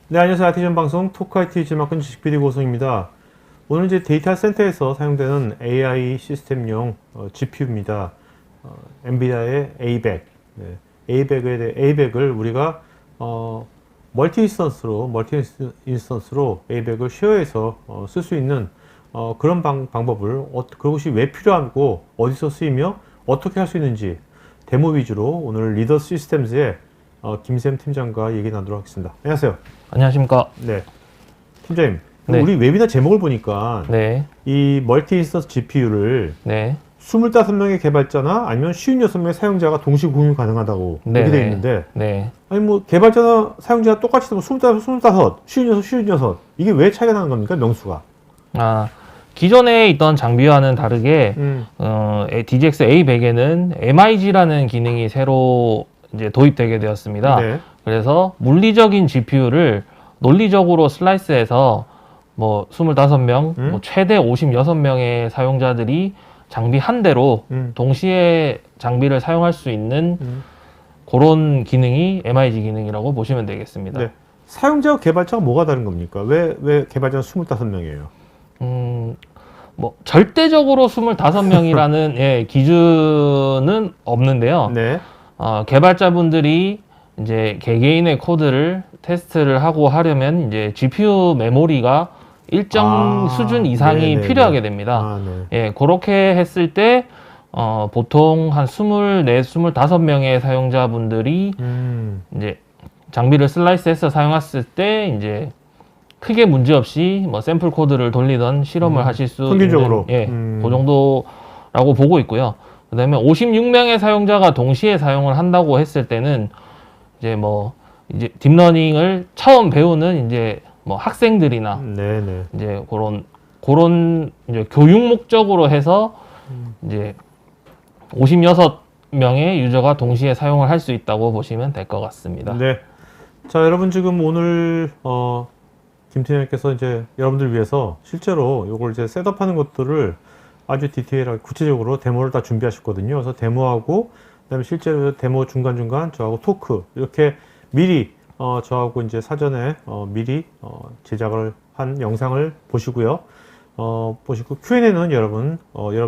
네, 안녕하세요. IT전 방송 토크 IT 지막근 주식 PD 고성입니다. 오늘 이제 데이터 센터에서 사용되는 AI 시스템용 GPU입니다. 엔비디아의 A100. 네, A100을 우리가 멀티 인스턴스로 A100을 쉐어해서 쓸 수 있는 그런 방법을 그것이 왜 필요하고 어디서 쓰이며 어떻게 할 수 있는지 데모 위주로 오늘 리더 시스템즈의 김샘 팀장과 얘기 나누도록 하겠습니다. 안녕하세요. 안녕하십니까. 네. 팀장님, 네. 우리 웨비나 제목을 보니까 네. 이 멀티 인스턴스 GPU를 네. 25명의 개발자나 아니면 56명의 사용자가 동시 공유 가능하다고 네. 이렇게 되어 있는데 네. 아니 뭐 개발자나 사용자가 똑같이 되면 25, 56 이게 왜 차이가 나는 겁니까? 명수가. 기존에 있던 장비와는 다르게 DGX A100에는 MIG라는 기능이 새로 이제 도입되게 되었습니다. 네. 그래서 물리적인 GPU를 논리적으로 슬라이스해서 뭐 25명, 뭐 최대 56명의 사용자들이 장비 한 대로 동시에 장비를 사용할 수 있는 그런 기능이 MIG 기능이라고 보시면 되겠습니다. 네. 사용자와 개발자가 뭐가 다른 겁니까? 왜 개발자는 25명이에요? 뭐 절대적으로 25명이라는 예, 기준은 없는데요. 네. 개발자분들이 이제 개개인의 코드를 테스트를 하고 하려면 이제 GPU 메모리가 일정 수준 이상이 네네네. 필요하게 됩니다. 네. 예, 그렇게 했을 때 보통 한 24, 25명의 사용자분들이 이제 장비를 슬라이스해서 사용했을 때 이제 크게 문제 없이 뭐 샘플 코드를 돌리던 실험을 하실 수 평균적으로. 있는 그 정도라고 보고 있고요. 그다음에 56명의 사용자가 동시에 사용을 한다고 했을 때는 이제 딥러닝을 처음 배우는 이제 뭐 학생들이나 네네. 이제 그런 이제 교육 목적으로 해서 이제 56명의 유저가 동시에 사용을 할 수 있다고 보시면 될 것 같습니다. 네. 자, 여러분 지금 오늘 김 팀장님께서 이제 여러분들 위해서 실제로 이걸 이제 셋업하는 것들을 아주 디테일하게 구체적으로 데모를 다 준비하셨거든요. 그래서 데모하고 그다음에 실제로 데모 중간중간 저하고 토크 이렇게 미리 저하고 이제 사전에 미리 제작을 한 영상을 보시고요. 보시고 Q&A는 여러분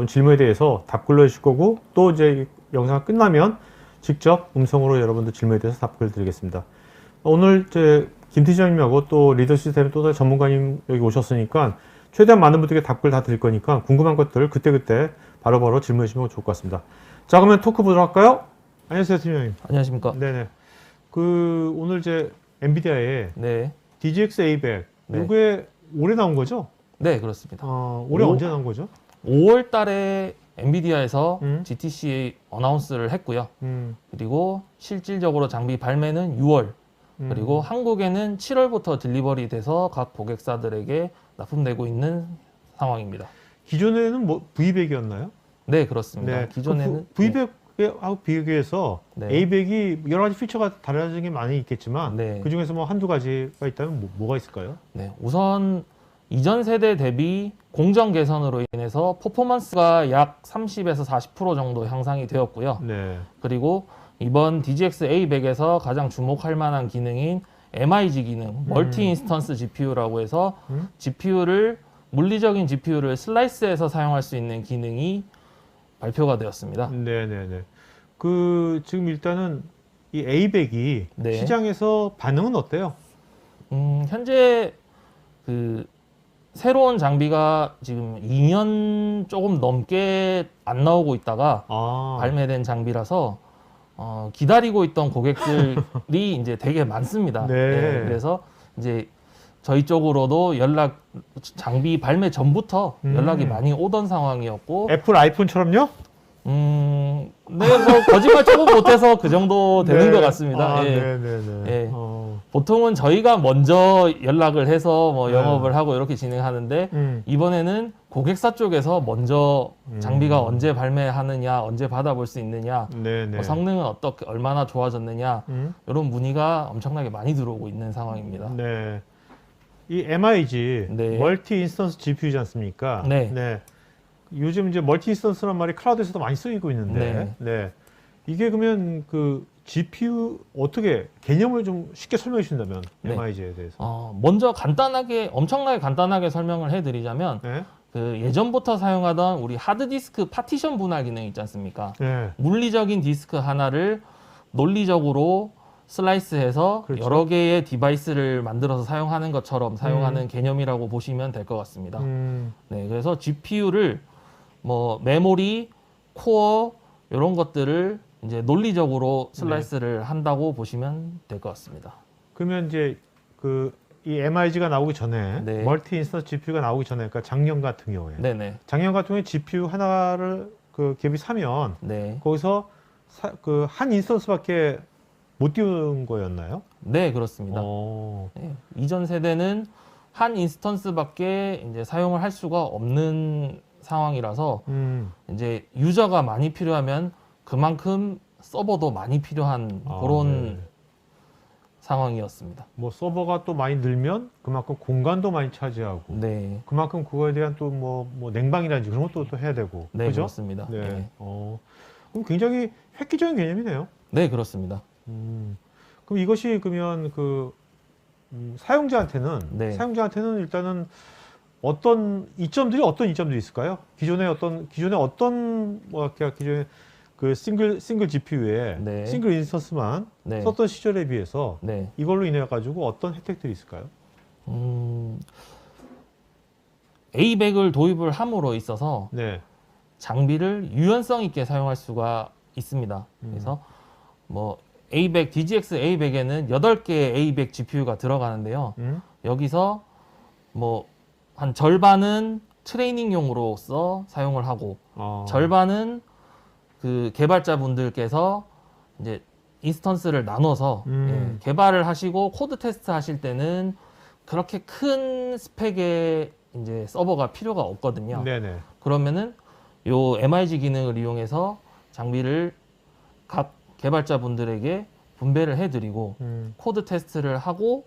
질문에 대해서 답글로 해주실 거고 또 이제 영상 끝나면 직접 음성으로 여러분들 질문에 대해서 답글 드리겠습니다. 오늘 이제 김 팀장님하고 또 리더 시스템 또 전문가님 여기 오셨으니까 최대한 많은 분들께 답글 다 드릴 거니까 궁금한 것들 그때그때 바로바로 질문해 주시면 좋을 것 같습니다. 자, 그러면 토크 보도록 할까요? 안녕하세요, 팀장님. 안녕하십니까? 네네. 오늘 이제 엔비디아의 네. DGX A100 네. 이게 올해 나온 거죠? 네, 그렇습니다. 올해 언제 나온 거죠? 5월 달에 엔비디아에서 음. GTC 어나운스를 했고요. 음. 그리고 실질적으로 장비 발매는 6월, 그리고 한국에는 7월부터 딜리버리 돼서 각 고객사들에게 납품되고 있는 상황입니다. 기존에는 뭐 V100이었나요? 네, 그렇습니다. 네. 기존에는 V100하고 비교해서 네. A100이 여러 가지 피처가 달라진 게 많이 있겠지만 네. 그 중에서 뭐 한두 가지가 있다면 뭐가 있을까요? 네, 우선 이전 세대 대비 공정 개선으로 인해서 퍼포먼스가 약 30에서 40% 정도 향상이 되었고요. 네. 그리고 이번 DGX A100에서 가장 주목할 만한 기능인 MIG 기능, 멀티 인스턴스 GPU라고 해서 물리적인 GPU를 슬라이스해서 사용할 수 있는 기능이 발표가 되었습니다. 네네네. 지금 일단은 이 A100이 네. 시장에서 반응은 어때요? 현재 새로운 장비가 지금 2년 조금 넘게 안 나오고 있다가 발매된 장비라서 기다리고 있던 고객들이 이제 되게 많습니다. 네. 네, 그래서 이제 저희 쪽으로도 장비 발매 전부터 연락이 많이 오던 상황이었고 애플 아이폰처럼요? 네, 뭐 거짓말 조금 못해서 그 정도 되는 네. 것 같습니다. 예. 네네네. 예. 보통은 저희가 먼저 연락을 해서 뭐 영업을 하고 이렇게 진행하는데 이번에는 고객사 쪽에서 먼저 장비가 언제 발매하느냐, 언제 받아볼 수 있느냐, 네네. 뭐 성능은 얼마나 좋아졌느냐 이런 문의가 엄청나게 많이 들어오고 있는 상황입니다. 네. 이 MIG 네. 멀티 인스턴스 GPU지 않습니까? 네. 네. 요즘 이제 멀티 인스턴스란 말이 클라우드에서도 많이 쓰이고 있는데, 네. 이게 그러면 그 GPU 어떻게 개념을 좀 쉽게 설명해 주신다면 네. MIG에 대해서. 먼저 간단하게 엄청나게 간단하게 설명을 해드리자면 네. 그 예전부터 사용하던 우리 하드디스크 파티션 분할 기능 있지 않습니까? 네. 물리적인 디스크 하나를 논리적으로 슬라이스해서 그렇죠. 여러 개의 디바이스를 만들어서 사용하는 것처럼 사용하는 개념이라고 보시면 될 것 같습니다. 네, 그래서 GPU를 뭐 메모리, 코어 이런 것들을 이제 논리적으로 슬라이스를 한다고 보시면 될 것 같습니다. 그러면 이제 그 이 MIG가 나오기 전에 네. 멀티 인스턴스 GPU가 나오기 전에, 그러니까 작년 같은 경우에 네네. 작년 같은 경우에 GPU 하나를 그 갭이 사면 네. 거기서 그 한 인스턴스밖에 못 띄운 거였나요? 네, 그렇습니다. 네, 이전 세대는 한 인스턴스밖에 이제 사용을 할 수가 없는 상황이라서 이제 유저가 많이 필요하면 그만큼 서버도 많이 필요한 그런 네. 상황이었습니다. 뭐 서버가 또 많이 늘면 그만큼 공간도 많이 차지하고, 네, 그만큼 그거에 대한 또 뭐 냉방이라든지 그런 것도 또 해야 되고, 네, 그죠? 그렇습니다. 네. 네. 그럼 굉장히 획기적인 개념이네요. 네, 그렇습니다. 그럼 이것이 그러면 그 사용자한테는 네. 일단은 어떤 이점들이 있을까요? 기존에 어떤 기존에 그 싱글 GPU에 네. 싱글 인스턴스만 네. 썼던 시절에 비해서 네. 이걸로 인해 가지고 어떤 혜택들이 있을까요? A100을 도입을 함으로 있어서 네. 장비를 유연성 있게 사용할 수가 있습니다. 그래서 뭐 A100, DGX A100에는 8개의 A100 GPU가 들어가는데요. 여기서 뭐 한 절반은 트레이닝용으로서 사용을 하고 절반은 그 개발자분들께서 이제 인스턴스를 나눠서 개발을 하시고 코드 테스트 하실 때는 그렇게 큰 스펙의 이제 서버가 필요가 없거든요. 네네. 그러면은 요 MIG 기능을 이용해서 장비를 각 개발자분들에게 분배를 해드리고 코드 테스트를 하고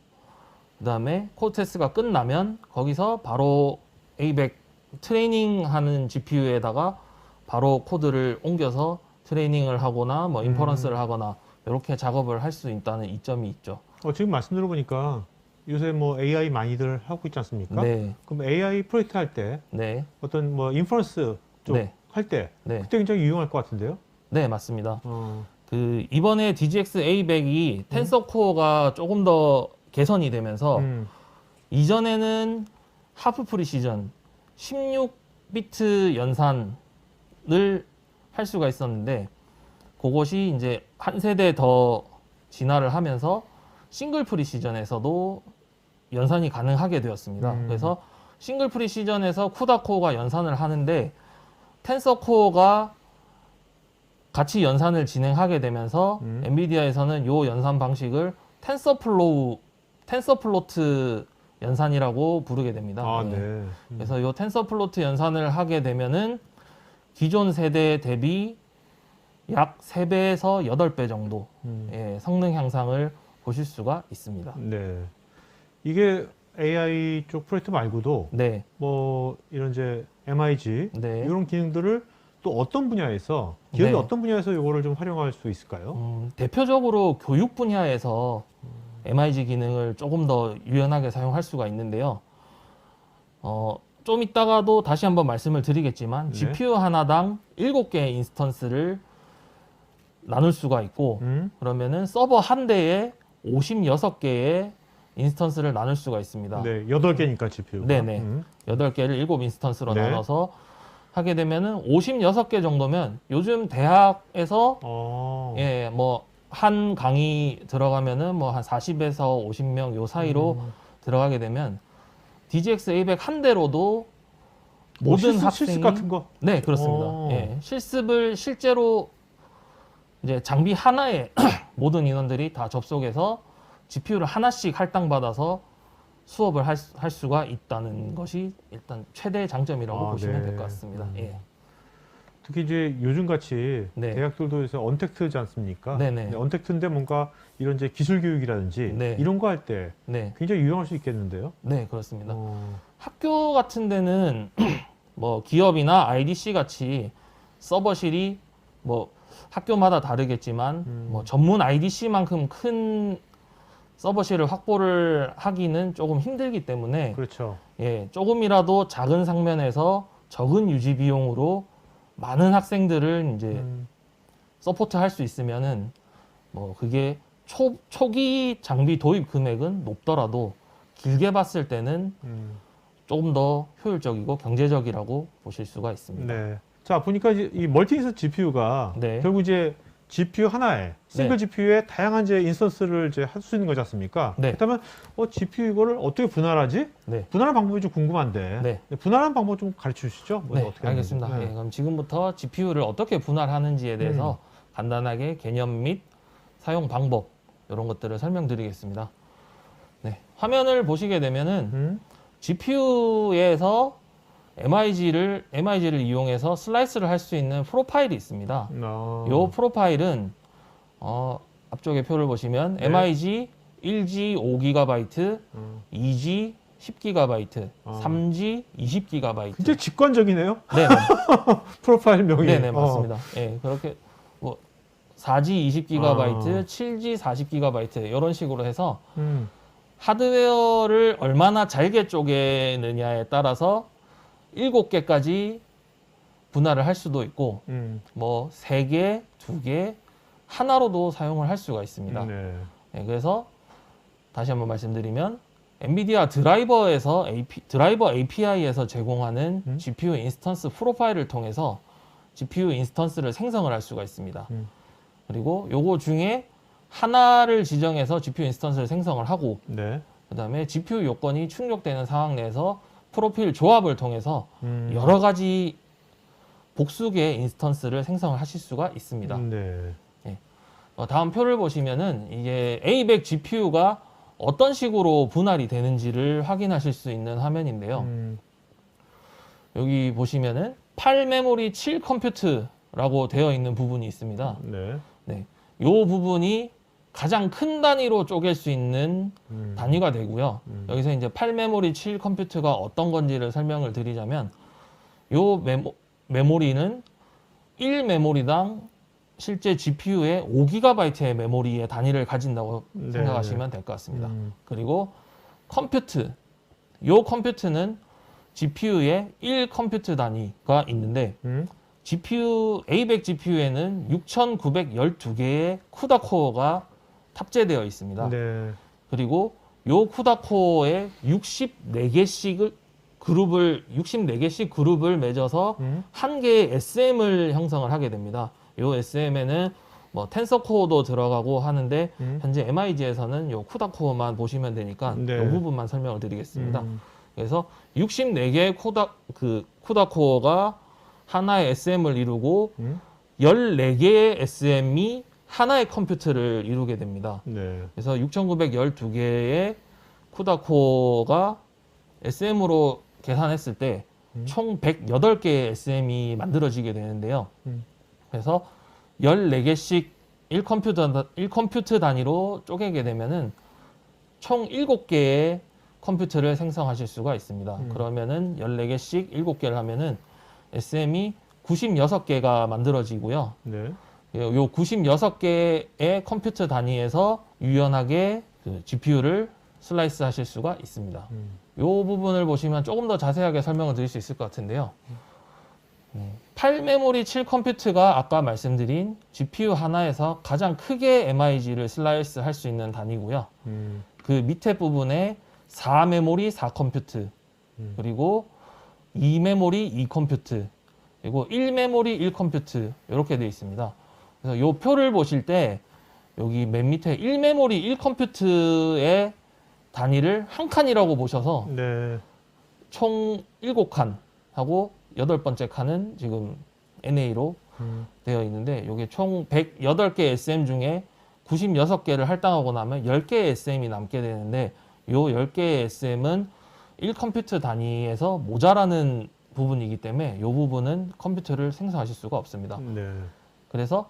그다음에 코드 테스트가 끝나면 거기서 바로 A100 트레이닝하는 GPU에다가 바로 코드를 옮겨서 트레이닝을 하거나 뭐 인퍼런스를 하거나 이렇게 작업을 할 수 있다는 이점이 있죠. 지금 말씀 들어보니까 요새 뭐 AI 많이들 하고 있지 않습니까? 네. 그럼 AI 프로젝트 할 때 네. 어떤 뭐 인퍼런스 쪽 네. 할 때 네. 그때 굉장히 유용할 것 같은데요? 네, 맞습니다. 그 이번에 DGX A100이 텐서 코어가 조금 더 개선이 되면서 이전에는 하프 프리시전 16비트 연산을 할 수가 있었는데 그것이 이제 한 세대 더 진화를 하면서 싱글 프리시전에서도 연산이 가능하게 되었습니다. 그래서 싱글 프리시전에서 쿠다 코어가 연산을 하는데 텐서 코어가 같이 연산을 진행하게 되면서 엔비디아에서는 요 연산 방식을 텐서플로트 연산이라고 부르게 됩니다. 네. 그래서 요 텐서플로트 연산을 하게 되면은 기존 세대 대비 약 3배에서 8배 정도 성능 향상을 보실 수가 있습니다. 네. 이게 AI 쪽 프로젝트 말고도 네. 뭐 이런 이제 MIG 네. 이런 기능들을 또 어떤 분야에서 기업이 네. 어떤 분야에서 이거를 좀 활용할 수 있을까요? 대표적으로 교육 분야에서 MIG 기능을 조금 더 유연하게 사용할 수가 있는데요. 좀 이따가도 다시 한번 말씀을 드리겠지만 네. GPU 하나당 7개의 인스턴스를 나눌 수가 있고 그러면은 서버 한 대에 56개의 인스턴스를 나눌 수가 있습니다. 네, 8개니까 GPU가. 네네. 8개를 7 인스턴스로 네. 나눠서 하게 되면은 56개 정도면 요즘 대학에서 예, 뭐 한 강의 들어가면은 뭐 한 40에서 50명 요 사이로 들어가게 되면 DGX A100 한 대로도 모든 학생이 실습 같은 거. 네, 그렇습니다. 예, 실습을 실제로 이제 장비 하나에 모든 인원들이 다 접속해서 GPU를 하나씩 할당받아서 수업을 할 수가 있다는 것이 일단 최대 장점이라고 보시면 네. 될 것 같습니다. 예. 특히 이제 요즘 같이 네. 대학들도 요새 언택트지 않습니까? 네네. 네, 언택트인데 뭔가 이런 이제 기술 교육이라든지 네. 이런 거 할 때 네, 굉장히 유용할 수 있겠는데요. 네, 그렇습니다. 학교 같은 데는 뭐 기업이나 IDC 같이 서버실이 뭐 학교마다 다르겠지만 뭐 전문 IDC만큼 큰 서버실을 확보를 하기는 조금 힘들기 때문에 그렇죠. 예, 조금이라도 작은 상면에서 적은 유지 비용으로 많은 학생들을 이제 서포트할 수 있으면은 뭐 그게 초기 장비 도입 금액은 높더라도 길게 봤을 때는 조금 더 효율적이고 경제적이라고 보실 수가 있습니다. 네. 자, 보니까 이제 이 멀티인스턴스 GPU가 네. 결국 이제 GPU 하나에 싱글 네. GPU에 다양한 이제 인스턴스를 이제 할 수 있는 거지 않습니까? 네. 그렇다면 GPU 이거를 어떻게 분할하지? 네. 분할하는 방법이 좀 궁금한데. 네. 분할하는 방법 좀 가르쳐 주시죠. 뭐 네, 어떻게 알겠습니다. 하는지. 예, 그럼 지금부터 GPU를 어떻게 분할하는지에 대해서 간단하게 개념 및 사용 방법 이런 것들을 설명드리겠습니다. 네, 화면을 보시게 되면은 GPU에서 MIG를 이용해서 슬라이스를 할 수 있는 프로파일이 있습니다. 이 프로파일은 앞쪽에 표를 보시면 네. MIG 1G 5GB, 2G 10GB, 3G 20GB. 굉장히 직관적이네요. 네, 프로파일명이. 네, 맞습니다. 예, 그렇게 뭐 4G 20GB, 7G 40GB 이런 식으로 해서 하드웨어를 얼마나 잘게 쪼개느냐에 따라서 7개까지 분할을 할 수도 있고 뭐 3개, 2개, 하나로도 사용을 할 수가 있습니다. 네. 네, 그래서 다시 한번 말씀드리면 엔비디아 드라이버에서 드라이버 API에서 제공하는 GPU 인스턴스 프로파일을 통해서 GPU 인스턴스를 생성을 할 수가 있습니다. 그리고 요거 중에 하나를 지정해서 GPU 인스턴스를 생성을 하고 네. 그 다음에 GPU 요건이 충족되는 상황 내에서 프로필 조합을 통해서 여러 가지 복수의 인스턴스를 생성을 하실 수가 있습니다. 네. 다음 표를 보시면은 이게 A100 GPU가 어떤 식으로 분할이 되는지를 확인하실 수 있는 화면인데요. 여기 보시면은 8 메모리 7 컴퓨트라고 되어 있는 부분이 있습니다. 네. 네. 요 부분이 가장 큰 단위로 쪼갤 수 있는 단위가 되고요. 여기서 이제 8 메모리 7 컴퓨트가 어떤 건지를 설명을 드리자면 요 메모리는 1 메모리당 실제 GPU의 5GB의 메모리의 단위를 가진다고 네. 생각하시면 될 것 같습니다. 그리고 컴퓨트, 요 컴퓨트는 GPU의 1 컴퓨트 단위가 있는데 GPU, A100 GPU에는 6,912개의 쿠다 코어가 탑재되어 있습니다. 네. 그리고 요 쿠다 코어에 64개씩 그룹을 맺어서 한 개의 SM을 형성을 하게 됩니다. 요 SM에는 뭐 텐서 코어도 들어가고 하는데 현재 MIG에서는 요 쿠다 코어만 보시면 되니까 네. 요 부분만 설명을 드리겠습니다. 그래서 64개의 쿠다 코어가 하나의 SM을 이루고 14개의 SM이 하나의 컴퓨터를 이루게 됩니다. 네. 그래서 6,912개의 쿠다 코어가 SM으로 계산했을 때 총 108개의 SM이 만들어지게 되는데요. 그래서 14개씩 1컴퓨터 단위로 쪼개게 되면은 총 7개의 컴퓨터를 생성하실 수가 있습니다. 그러면은 14개씩 7개를 하면은 SM이 96개가 만들어지고요. 네. 요 96개의 컴퓨터 단위에서 유연하게 그 GPU를 슬라이스 하실 수가 있습니다. 요 부분을 보시면 조금 더 자세하게 설명을 드릴 수 있을 것 같은데요. 8 메모리 7 컴퓨터가 아까 말씀드린 GPU 하나에서 가장 크게 MIG를 슬라이스 할 수 있는 단위고요. 그 밑에 부분에 4 메모리 4 컴퓨터, 그리고 2 메모리 2 컴퓨터, 그리고 1 메모리 1 컴퓨터 이렇게 되어 있습니다. 그래서 요 표를 보실 때 여기 맨 밑에 1 메모리 1 컴퓨터의 단위를 한 칸이라고 보셔서 네. 총 7칸 하고 8번째 칸은 지금 NA로 되어 있는데 이게 총 108개 SM 중에 96개를 할당하고 나면 10개의 SM이 남게 되는데 이 10개의 SM은 1컴퓨터 단위에서 모자라는 부분이기 때문에 이 부분은 컴퓨터를 생성하실 수가 없습니다. 네. 그래서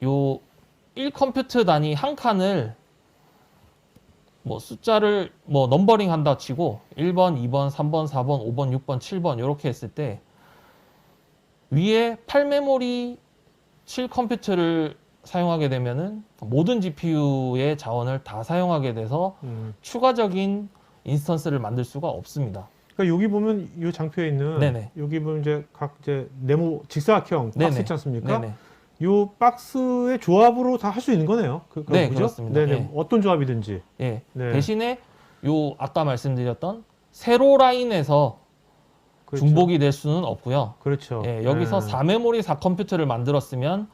요 1컴퓨터 단위 한 칸을 뭐 숫자를 뭐 넘버링 한다 치고 1번, 2번, 3번, 4번, 5번, 6번, 7번 이렇게 했을 때 위에 8메모리 7 컴퓨터를 사용하게 되면은 모든 GPU의 자원을 다 사용하게 돼서 추가적인 인스턴스를 만들 수가 없습니다. 그러니까 여기 보면 이 장표에 있는 네네. 여기 보면 이제 각 이제 네모 직사각형 박스 네네. 있지 않습니까? 네네. 요 박스의 조합으로 다 할 수 있는 거네요. 네, 그죠? 그렇습니다. 네네. 예. 어떤 조합이든지. 예. 네. 대신에 요 아까 말씀드렸던 세로 라인에서 그렇죠. 중복이 될 수는 없고요. 그렇죠. 예, 여기서 네. 4메모리 4 컴퓨터를 만들었으면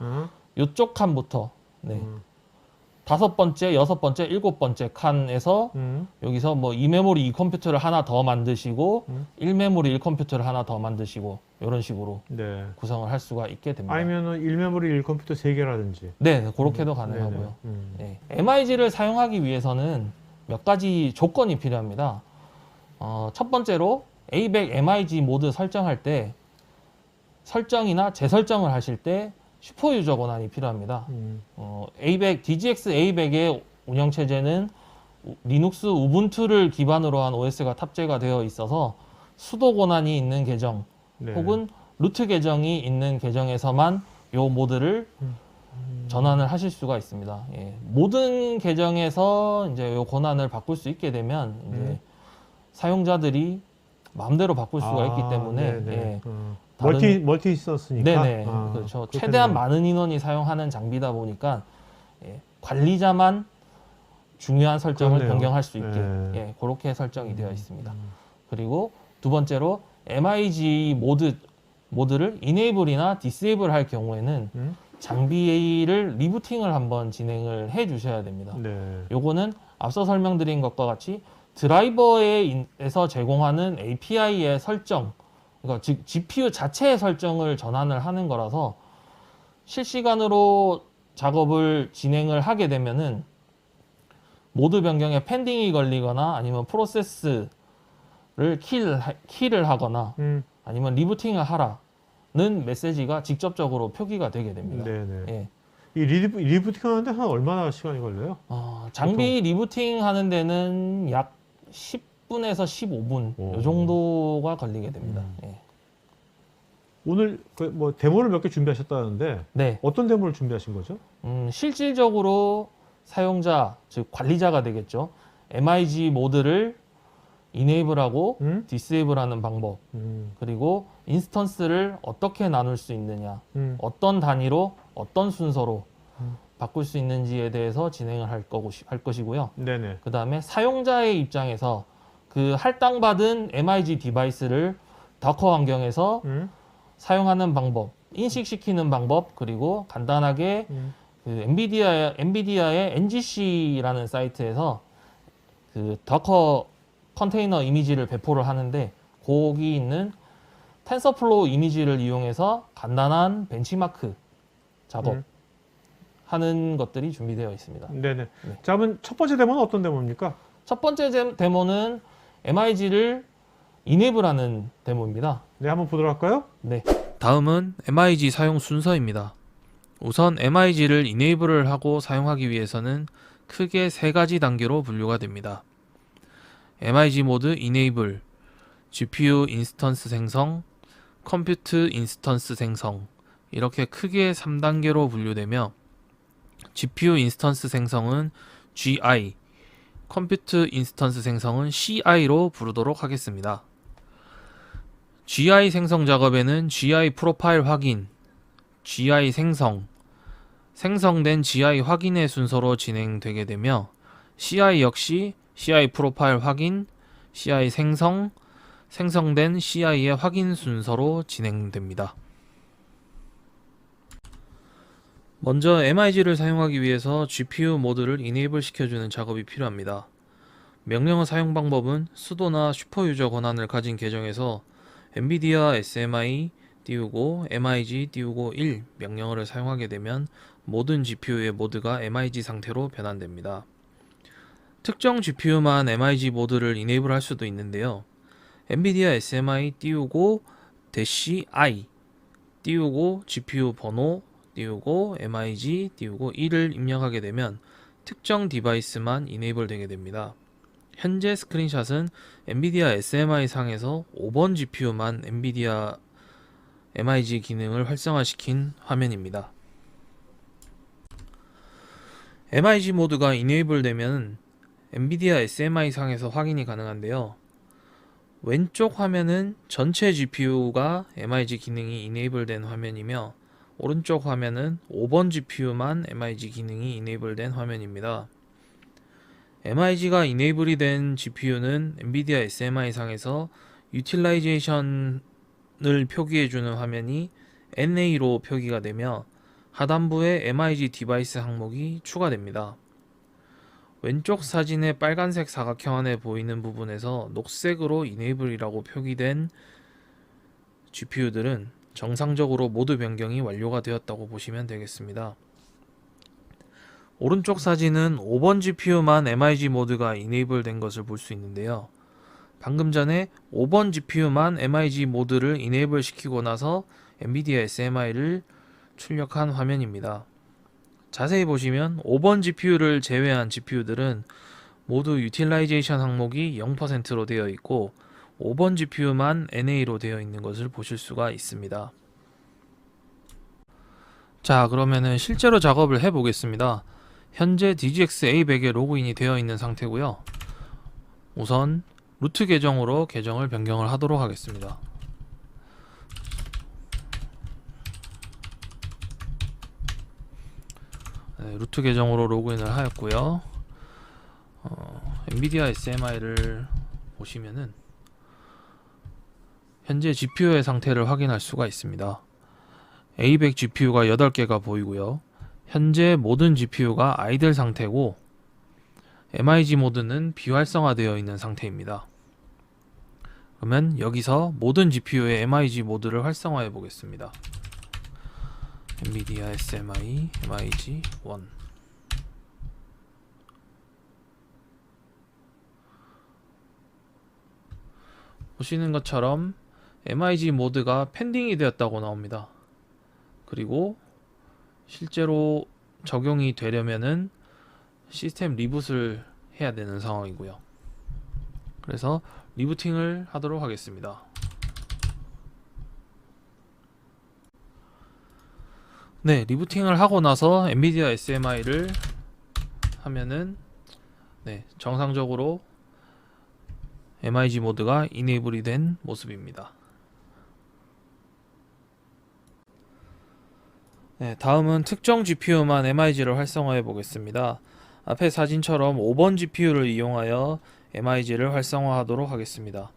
요쪽 칸부터 네. 다섯 번째, 여섯 번째, 일곱 번째 칸에서 여기서 뭐 2메모리 2 컴퓨터를 하나 더 만드시고 1메모리 1 컴퓨터를 하나 더 만드시고 이런 식으로 네. 구성을 할 수가 있게 됩니다. 아니면은 1메모리 1 컴퓨터 3개라든지. 네, 그렇게도 가능하고요. 네. MIG를 사용하기 위해서는 몇 가지 조건이 필요합니다. 첫 번째로 A100 MIG 모드 설정할 때 설정이나 재설정을 하실 때 슈퍼 유저 권한이 필요합니다. A100, DGX A100의 운영체제는 리눅스 우분투를 기반으로 한 OS가 탑재가 되어 있어서 수도 권한이 있는 계정 네. 혹은 루트 계정이 있는 계정에서만 이 모드를 전환을 하실 수가 있습니다. 예. 모든 계정에서 이제 이 권한을 바꿀 수 있게 되면 이제 사용자들이 마음대로 바꿀 수가 있기 때문에 예. 멀티 인스턴스니까. 네네. 그렇죠. 최대한 많은 인원이 사용하는 장비다 보니까 예. 관리자만 중요한 설정을 그렇네요. 변경할 수 있게 예. 그렇게 설정이 되어 있습니다. 그리고 두 번째로 MIG 모드를 이네이블이나 디세이블 할 경우에는 장비를 리부팅을 한번 진행을 해 주셔야 됩니다. 네. 요거는 앞서 설명드린 것과 같이 드라이버에서 제공하는 API의 설정, 그러니까 즉 GPU 자체의 설정을 전환을 하는 거라서 실시간으로 작업을 진행을 하게 되면은 모드 변경에 펜딩이 걸리거나 아니면 프로세스를 킬을 하거나 아니면 리부팅을 하라는 메시지가 직접적으로 표기가 되게 됩니다. 네네. 예. 이 리부팅 하는데 한 얼마나 시간이 걸려요? 장비 리부팅 하는 데는 약 10분에서 15분 이 정도가 걸리게 됩니다. 예. 오늘 뭐 데모를 몇 개 준비하셨다는데 네. 어떤 데모를 준비하신 거죠? 실질적으로 사용자, 즉 관리자가 되겠죠. MIG 모드를 이네이블하고 디세이블하는 방법, 그리고 인스턴스를 어떻게 나눌 수 있느냐, 어떤 단위로 어떤 순서로 바꿀 수 있는지에 대해서 진행을 할 것이고요. 네네. 그 다음에 사용자의 입장에서 그 할당받은 MIG 디바이스를 더커 환경에서 사용하는 방법, 인식시키는 방법, 그리고 간단하게 그 엔비디아의 NGC라는 사이트에서 그 더커 컨테이너 이미지를 배포를 하는데 거기 있는 텐서플로우 이미지를 이용해서 간단한 벤치마크 작업 하는 것들이 준비되어 있습니다. 네네. 자, 그러면 첫 번째 데모는 어떤 데모입니까? 첫 번째 데모는 MIG를 이네이블하는 데모입니다. 네, 한번 보도록 할까요? 네. 다음은 MIG 사용 순서입니다. 우선 MIG를 이네이블을 하고 사용하기 위해서는 크게 세 가지 단계로 분류가 됩니다. MIG 모드 이네이블, GPU 인스턴스 생성, 컴퓨트 인스턴스 생성 이렇게 크게 3단계로 분류되며 GPU 인스턴스 생성은 GI, 컴퓨트 인스턴스 생성은 CI로 부르도록 하겠습니다. GI 생성 작업에는 GI 프로파일 확인, GI 생성, 생성된 GI 확인의 순서로 진행되게 되며 CI 역시 CI 프로파일 확인, CI 생성, 생성된 CI의 확인 순서로 진행됩니다. 먼저 MIG를 사용하기 위해서 GPU 모드를 이네이블 시켜주는 작업이 필요합니다. 명령어 사용 방법은 수도나 슈퍼유저 권한을 가진 계정에서 엔비디아 SMI 띄우고 MIG 띄우고 1 명령어를 사용하게 되면 모든 GPU의 모드가 MIG 상태로 변환됩니다. 특정 GPU만 MIG 모드를 이네이블 할 수도 있는데요. 엔비디아 SMI 띄우고 -i 띄우고 GPU 번호 띄우고 MIG 띄우고 1을 입력하게 되면 특정 디바이스만 이네이블 되게 됩니다. 현재 스크린샷은 엔비디아 SMI 상에서 5번 GPU만 엔비디아 MIG 기능을 활성화시킨 화면입니다. MIG 모드가 이네이블 되면 엔비디아 SMI 상에서 확인이 가능한데요. 왼쪽 화면은 전체 GPU가 MIG 기능이 이네이블 된 화면이며 오른쪽 화면은 5번 GPU만 MIG 기능이 이네이블 된 화면입니다. MIG가 이네이블이 된 GPU는 엔비디아 SMI 상에서 유틸라이제이션을 표기해주는 화면이 NA로 표기가 되며 하단부에 MIG 디바이스 항목이 추가됩니다. 왼쪽 사진의 빨간색 사각형 안에 보이는 부분에서 녹색으로 이네이블이라고 표기된 GPU들은 정상적으로 모드 변경이 완료가 되었다고 보시면 되겠습니다. 오른쪽 사진은 5번 GPU만 MIG 모드가 이네이블 된 것을 볼 수 있는데요. 방금 전에 5번 GPU만 MIG 모드를 이네이블 시키고 나서 엔비디아 SMI를 출력한 화면입니다. 자세히 보시면 5번 GPU를 제외한 GPU들은 모두 유틸라이제이션 항목이 0%로 되어 있고 5번 GPU만 NA로 되어 있는 것을 보실 수가 있습니다. 자, 그러면은 실제로 작업을 해 보겠습니다. 현재 DGX A100에 로그인이 되어 있는 상태고요. 우선 루트 계정으로 계정을 변경을 하도록 하겠습니다. 네, 루트 계정으로 로그인을 하였고요. 엔비디아 SMI를 보시면은 현재 GPU의 상태를 확인할 수가 있습니다. A100 GPU가 8개가 보이고요. 현재 모든 GPU가 아이들 상태고 MIG 모드는 비활성화되어 있는 상태입니다. 그러면 여기서 모든 GPU의 MIG 모드를 활성화해 보겠습니다. 엔비디아 SMI MIG 1. 보시는 것처럼 MIG 모드가 펜딩이 되었다고 나옵니다. 그리고 실제로 적용이 되려면은 시스템 리붓을 해야 되는 상황이고요. 그래서 리부팅을 하도록 하겠습니다. 네, 리부팅을 하고 나서 엔비디아 SMI를 하면은 네, 정상적으로 MIG 모드가 이네이블이 된 모습입니다. 네, 다음은 특정 GPU만 MIG를 활성화해 보겠습니다. 앞의 사진처럼 5번 GPU를 이용하여 MIG를 활성화하도록 하겠습니다.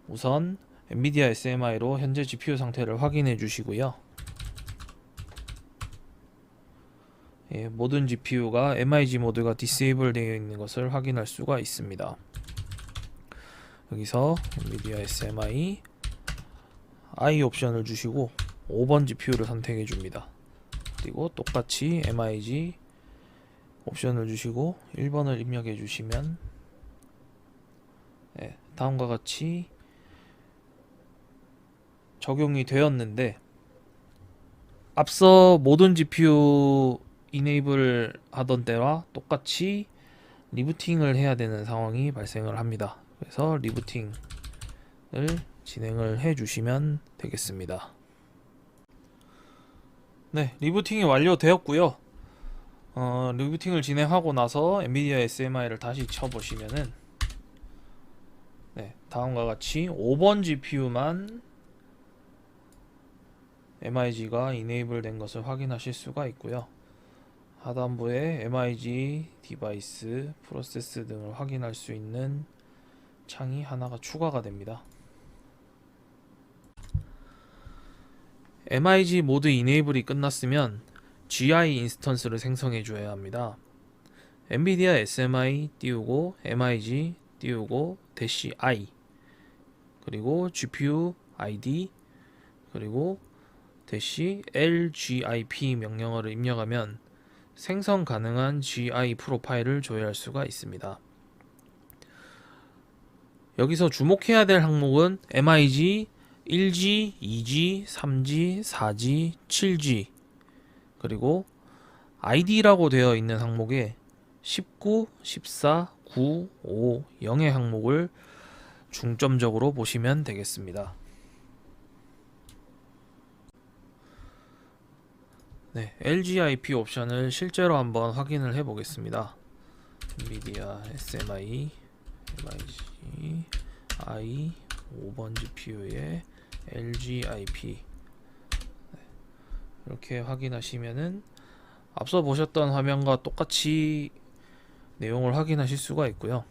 우선 엔비디아 SMI로 현재 GPU 상태를 확인해 주시고요. 예, 모든 GPU가 MIG 모드가 디세이블 되어 있는 것을 확인할 수가 있습니다. 여기서 엔비디아 SMI I 옵션을 주시고 5번 GPU를 선택해 줍니다. 그리고 똑같이 MIG 옵션을 주시고 1번을 입력해 주시면 네, 다음과 같이 적용이 되었는데 앞서 모든 GPU 이네이블 하던 때와 똑같이 리부팅을 해야 되는 상황이 발생을 합니다. 그래서 리부팅을 진행을 해 주시면 되겠습니다. 네, 리부팅이 완료되었고요. 리부팅을 진행하고 나서 엔비디아 SMI를 다시 쳐보시면은 네, 다음과 같이 5번 GPU만 MIG가 이네이블 된 것을 확인하실 수가 있고요. 하단부에 MIG 디바이스, 프로세스 등을 확인할 수 있는 창이 하나가 추가가 됩니다. MIG 모드 이네이블이 끝났으면 GI 인스턴스를 생성해 줘야 합니다. 엔비디아 SMI 띄우고 MIG 띄우고 -i 그리고 GPU ID 그리고 -lgip 명령어를 입력하면 생성 가능한 GI 프로파일을 조회할 수가 있습니다. 여기서 주목해야 될 항목은 MIG 1G, 2G, 3G, 4G, 7G 그리고 ID라고 되어 있는 항목에 19, 14, 950의 항목을 중점적으로 보시면 되겠습니다. 네, LG IP 옵션을 실제로 한번 확인을 해 보겠습니다. 엔비디아 SMI MIG I 5번 GPU의 LG IP 이렇게 확인하시면은 앞서 보셨던 화면과 똑같이 내용을 확인하실 수가 있고요.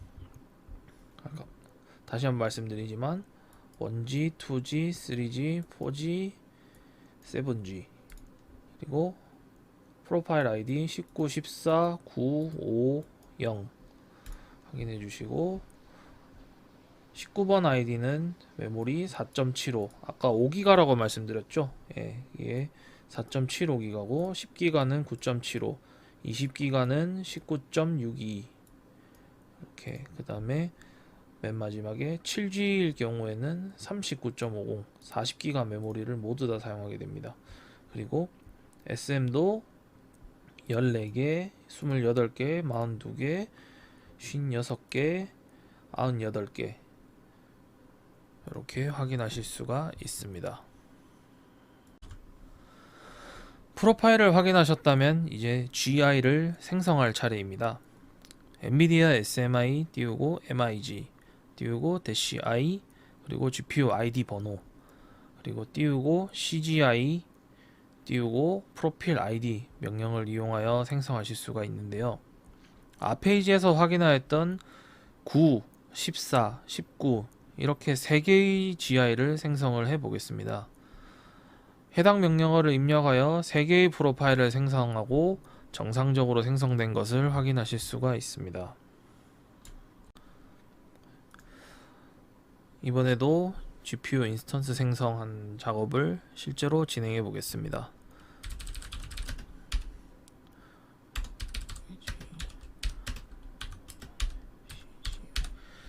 다시 한번 말씀드리지만 1G, 2G, 3G, 4G, 7G 그리고 프로파일 아이디 19, 14, 9, 5, 0 확인해 주시고 19번 아이디는 메모리 4.75 아까 5기가라고 말씀드렸죠. 예, 이게 4.75기가고 10기가는 9.75 20기가는 19.62 이렇게 그 다음에 맨 마지막에 7G일 경우에는 39.50 40기가 메모리를 모두 다 사용하게 됩니다. 그리고 SM도 14개, 28개, 42개, 56개, 98개 이렇게 확인하실 수가 있습니다. 프로파일을 확인하셨다면 이제 GI를 생성할 차례입니다. 엔비디아 SMI 띄우고 MIG 띄우고 -I 그리고 GPU ID 번호 그리고 띄우고 CGI 띄우고 프로필 ID 명령을 이용하여 생성하실 수가 있는데요. 앞페이지에서 확인하였던 9, 14, 19 이렇게 3개의 GI를 생성을 해 보겠습니다. 해당 명령어를 입력하여 3개의 프로파일을 생성하고 정상적으로 생성된 것을 확인하실 수가 있습니다. 이번에도 GPU 인스턴스 생성한 작업을 실제로 진행해 보겠습니다.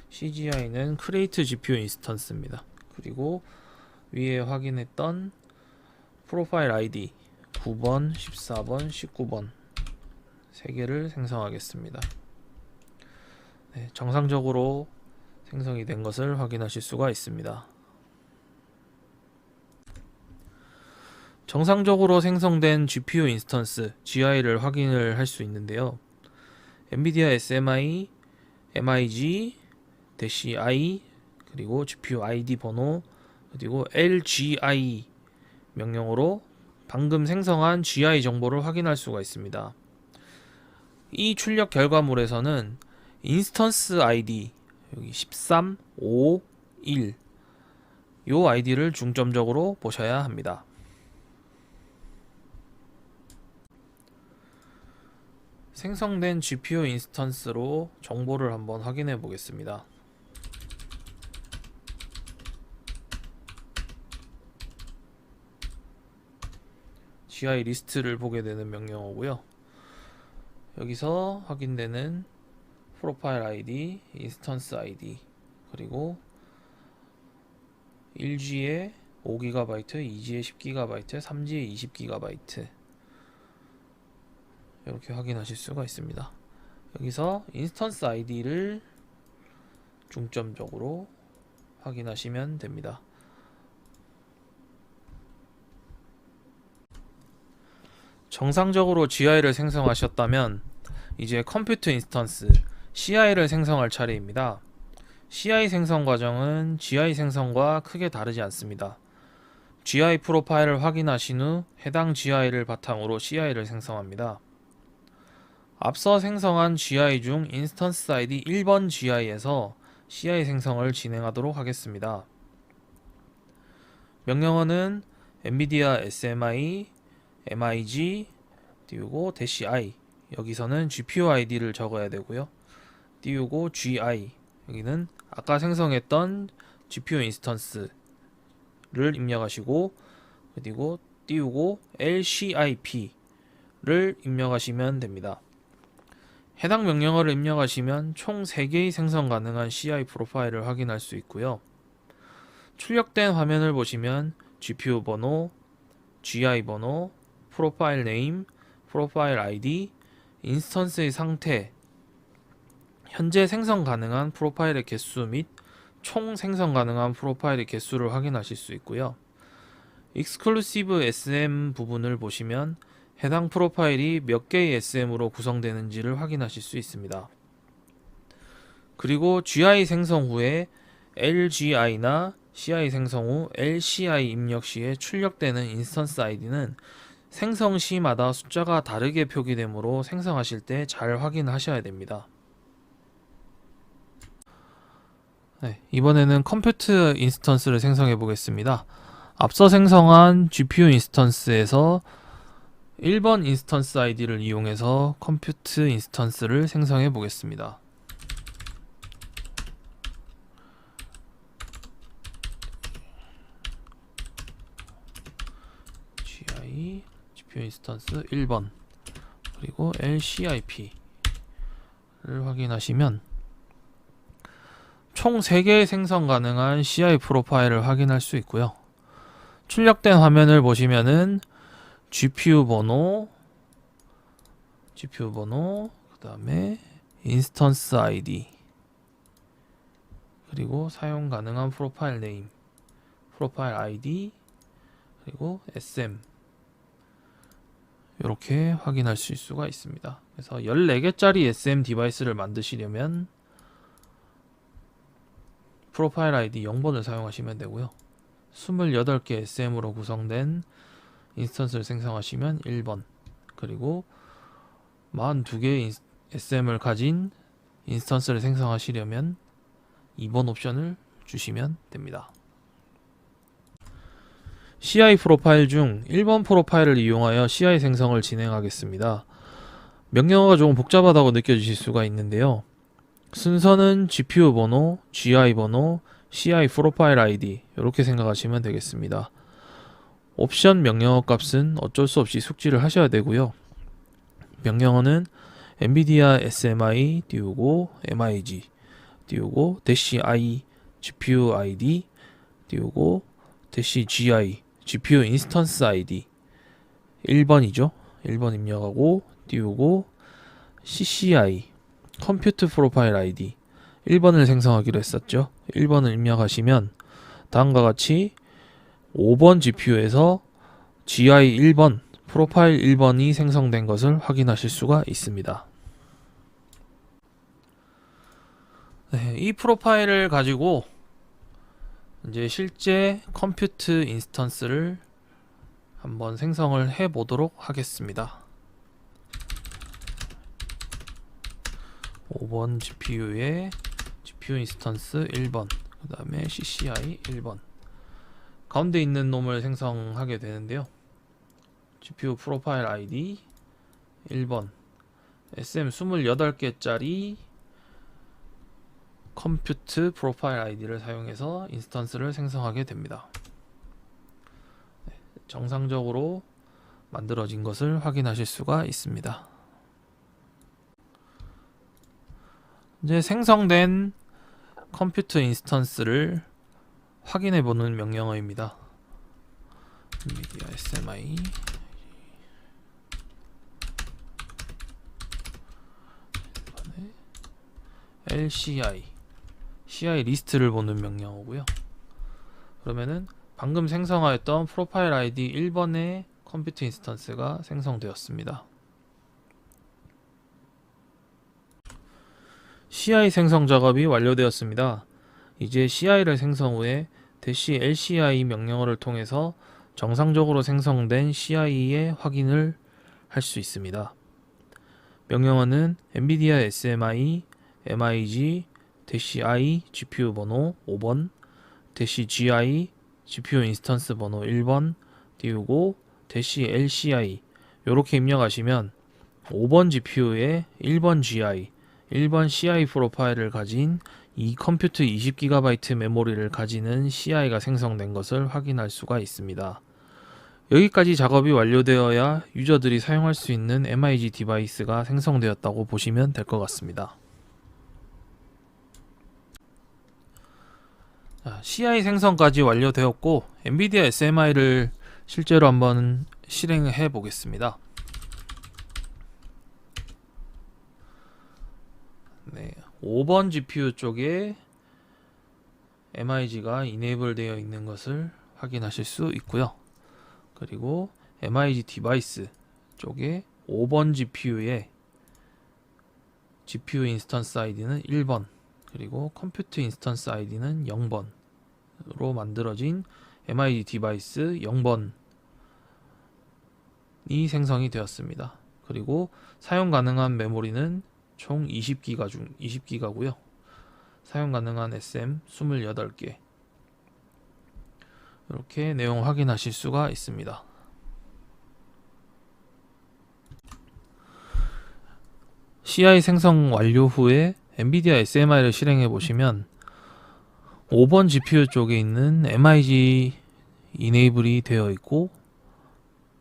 CGI는 Create GPU 인스턴스입니다. 그리고 위에 확인했던 프로파일 ID 9번, 14번, 19번 3개를 생성하겠습니다. 네, 정상적으로 생성이 된 것을 확인하실 수가 있습니다. 정상적으로 생성된 GPU 인스턴스 GI를 확인을 할 수 있는데요. 엔비디아 SMI, MIG, -I 그리고 GPU ID 번호 그리고 LGI 명령으로 방금 생성한 GI 정보를 확인할 수가 있습니다. 이 출력 결과물에서는 인스턴스 ID 여기 13, 5, 1 요 아이디를 중점적으로 보셔야 합니다. 생성된 GPU 인스턴스로 정보를 한번 확인해 보겠습니다. GI 리스트를 보게 되는 명령어고요. 여기서 확인되는 프로파일 ID, 인스턴스 ID 그리고 1G에 5GB, 2G에 10GB, 3G에 20GB 이렇게 확인하실 수가 있습니다. 여기서 인스턴스 ID를 중점적으로 확인하시면 됩니다. 정상적으로 GI를 생성하셨다면 이제 컴퓨터 인스턴스 CI를 생성할 차례입니다. CI 생성 과정은 GI 생성과 크게 다르지 않습니다. GI 프로파일을 확인하신 후 해당 GI를 바탕으로 CI를 생성합니다. 앞서 생성한 GI 중 인스턴스 ID 1번 GI에서 CI 생성을 진행하도록 하겠습니다. 명령어는 엔비디아 SMI, MIG 띄우고 -I 여기서는 GPU ID를 적어야 되고요. 띄우고 GI 여기는 아까 생성했던 GPU 인스턴스를 입력하시고 그리고 띄우고 LCIP를 입력하시면 됩니다. 해당 명령어를 입력하시면 총 3개의 생성 가능한 CI 프로파일을 확인할 수 있고요. 출력된 화면을 보시면 GPU 번호, GI 번호, 프로파일 네임, 프로파일 ID, 인스턴스의 상태, 현재 생성 가능한 프로파일의 개수 및 총 생성 가능한 프로파일의 개수를 확인하실 수 있고요. Exclusive SM 부분을 보시면 해당 프로파일이 몇 개의 SM으로 구성되는지를 확인하실 수 있습니다. 그리고 GI 생성 후에 LGI나 CI 생성 후 LCI 입력 시에 출력되는 인스턴스 아이디는 생성 시마다 숫자가 다르게 표기되므로 생성하실 때 잘 확인하셔야 됩니다. 네, 이번에는 컴퓨트 인스턴스를 생성해 보겠습니다. 앞서 생성한 GPU 인스턴스에서 1번 인스턴스 아이디를 이용해서 컴퓨트 인스턴스를 생성해 보겠습니다. GI GPU 인스턴스 1번 그리고 LCIP를 확인하시면 총 3개의 생성 가능한 CI 프로파일을 확인할 수 있고요. 출력된 화면을 보시면은 GPU 번호, 그 다음에 인스턴스 ID, 그리고 사용 가능한 프로파일 네임, 프로파일 ID, 그리고 SM 이렇게 확인할 수가 있습니다. 그래서 14개짜리 SM 디바이스를 만드시려면 프로파일 ID 0번을 사용하시면 되고요. 28개 SM으로 구성된 인스턴스를 생성하시면 1번, 그리고 42개의 SM을 가진 인스턴스를 생성하시려면 2번 옵션을 주시면 됩니다. CI 프로파일 중 1번 프로파일을 이용하여 CI 생성을 진행하겠습니다. 명령어가 조금 복잡하다고 느껴지실 수가 있는데요. 순서는 GPU 번호, GI 번호, CI 프로파일 ID 이렇게 생각하시면 되겠습니다. 옵션 명령어 값은 어쩔 수 없이 숙지를 하셔야 되고요. 명령어는 NVIDIA SMI 띄우고 MIG 띄우고 -i GPU ID 띄우고 -gi GPU 인스턴스 ID 1번이죠. 1번 입력하고 띄우고 CCI 컴퓨트 프로파일 ID 1번을 생성하기로 했었죠. 1번을 입력하시면 다음과 같이 5번 GPU에서 GI 1번, 프로파일 1번이 생성된 것을 확인하실 수가 있습니다. 네, 이 프로파일을 가지고 이제 실제 컴퓨트 인스턴스를 한번 생성을 해 보도록 하겠습니다. 5번 GPU에 GPU 인스턴스 1번, 그 다음에 CCI 1번 가운데 있는 놈을 생성하게 되는데요. GPU 프로파일 ID 1번 SM 28개짜리 컴퓨트 프로파일 아이디를 사용해서 인스턴스를 생성하게 됩니다. 정상적으로 만들어진 것을 확인하실 수가 있습니다. 이제 생성된 컴퓨터 인스턴스를 확인해 보는 명령어입니다. NVIDIA SMI LCI CI 리스트를 보는 명령어고요. 그러면은 방금 생성하였던 프로파일 ID 1번의 컴퓨터 인스턴스가 생성되었습니다. CI 생성 작업이 완료되었습니다. 이제 CI를 생성 후에 -lci 명령어를 통해서 정상적으로 생성된 CI의 확인을 할 수 있습니다. 명령어는 NVIDIA SMI MIG -i GPU 번호 5번 -gi GPU 인스턴스 번호 1번 띄우고 -lci 이렇게 입력하시면 5번 GPU에 1번 GI 1번 CI 프로파일을 가진 이 컴퓨터 20GB 메모리를 가지는 CI가 생성된 것을 확인할 수가 있습니다. 여기까지 작업이 완료되어야 유저들이 사용할 수 있는 MIG 디바이스가 생성되었다고 보시면 될 것 같습니다. CI 생성까지 완료되었고 NVIDIA SMI를 실제로 한번 실행해 보겠습니다. 네, 5번 GPU 쪽에 MIG가 이네이블 되어 있는 것을 확인하실 수 있고요. 그리고 MIG 디바이스 쪽에 5번 GPU의 GPU 인스턴스 아이디는 1번, 그리고 컴퓨터 인스턴스 아이디는 0번으로 만들어진 MIG 디바이스 0번이 생성이 되었습니다. 그리고 사용 가능한 메모리는 총 20기가 중 20기가고요. 사용 가능한 SM 28개. 이렇게 내용 확인하실 수가 있습니다. CI 생성 완료 후에 엔비디아 SMI를 실행해 보시면 5번 GPU 쪽에 있는 MIG 이네이블이 되어 있고,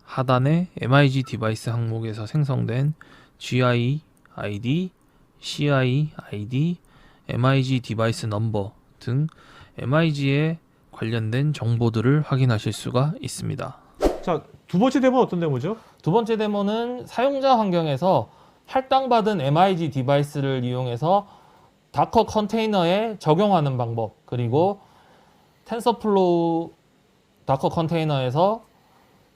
하단에 MIG 디바이스 항목에서 생성된 GI ID, CI ID, MIG 디바이스 넘버 등 MIG에 관련된 정보들을 확인하실 수가 있습니다. 자, 두 번째 데모는 어떤 데모죠? 두 번째 데모는 사용자 환경에서 할당받은 MIG 디바이스를 이용해서 다커 컨테이너에 적용하는 방법, 그리고 텐서플로우 다커 컨테이너에서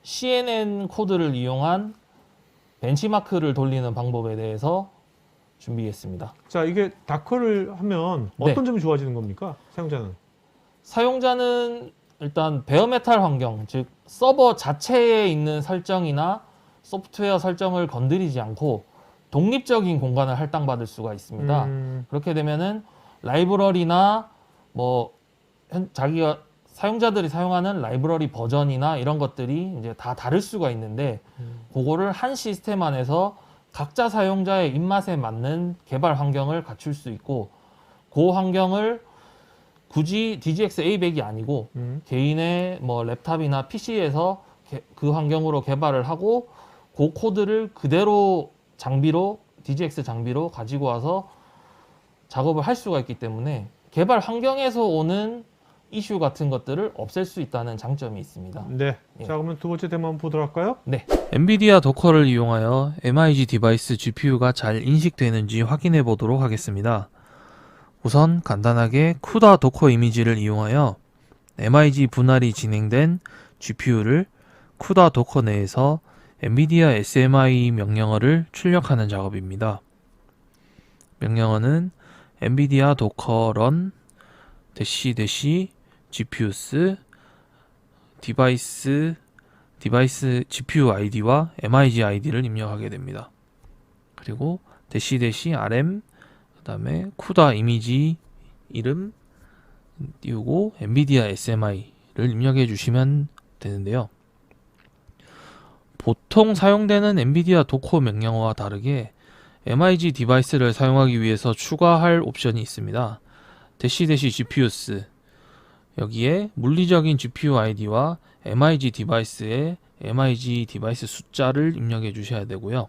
CNN 코드를 이용한 벤치마크를 돌리는 방법에 대해서 준비했습니다. 자, 이게 다커를 하면 어떤 점이 좋아지는 겁니까? 사용자는? 사용자는 일단 베어메탈 환경, 즉 서버 자체에 있는 설정이나 소프트웨어 설정을 건드리지 않고 독립적인 공간을 할당받을 수가 있습니다. 그렇게 되면은 라이브러리나 뭐 자기가 사용자들이 사용하는 라이브러리 버전이나 이런 것들이 이제 다 다를 수가 있는데, 그거를 한 시스템 안에서 각자 사용자의 입맛에 맞는 개발 환경을 갖출 수 있고, 그 환경을 굳이 DGX A100이 아니고 개인의 뭐 랩탑이나 PC에서 그 환경으로 개발을 하고, 그 코드를 그대로 장비로 DGX 장비로 가지고 와서 작업을 할 수가 있기 때문에 개발 환경에서 오는 이슈 같은 것들을 없앨 수 있다는 장점이 있습니다. 네. 예. 자, 그러면 두 번째 데모 한번 보도록 할까요? 네. 엔비디아 도커를 이용하여 MIG 디바이스 GPU가 잘 인식되는지 확인해 보도록 하겠습니다. 우선 간단하게 쿠다 도커 이미지를 이용하여 MIG 분할이 진행된 GPU를 쿠다 도커 내에서 엔비디아 SMI 명령어를 출력하는 작업입니다. 명령어는 엔비디아 도커 run --- GPUs 디바이스 GPU ID와 MIG ID를 입력하게 됩니다. 그리고 --- 그 다음에 쿠다 이미지 이름 띄우고 엔비디아 SMI를 입력해 주시면 되는데요. 보통 사용되는 엔비디아 도커 명령어와 다르게 MIG 디바이스를 사용하기 위해서 추가할 옵션이 있습니다. --- GPUs, 여기에 물리적인 GPU ID와 MIG 디바이스의 MIG 디바이스 숫자를 입력해 주셔야 되고요.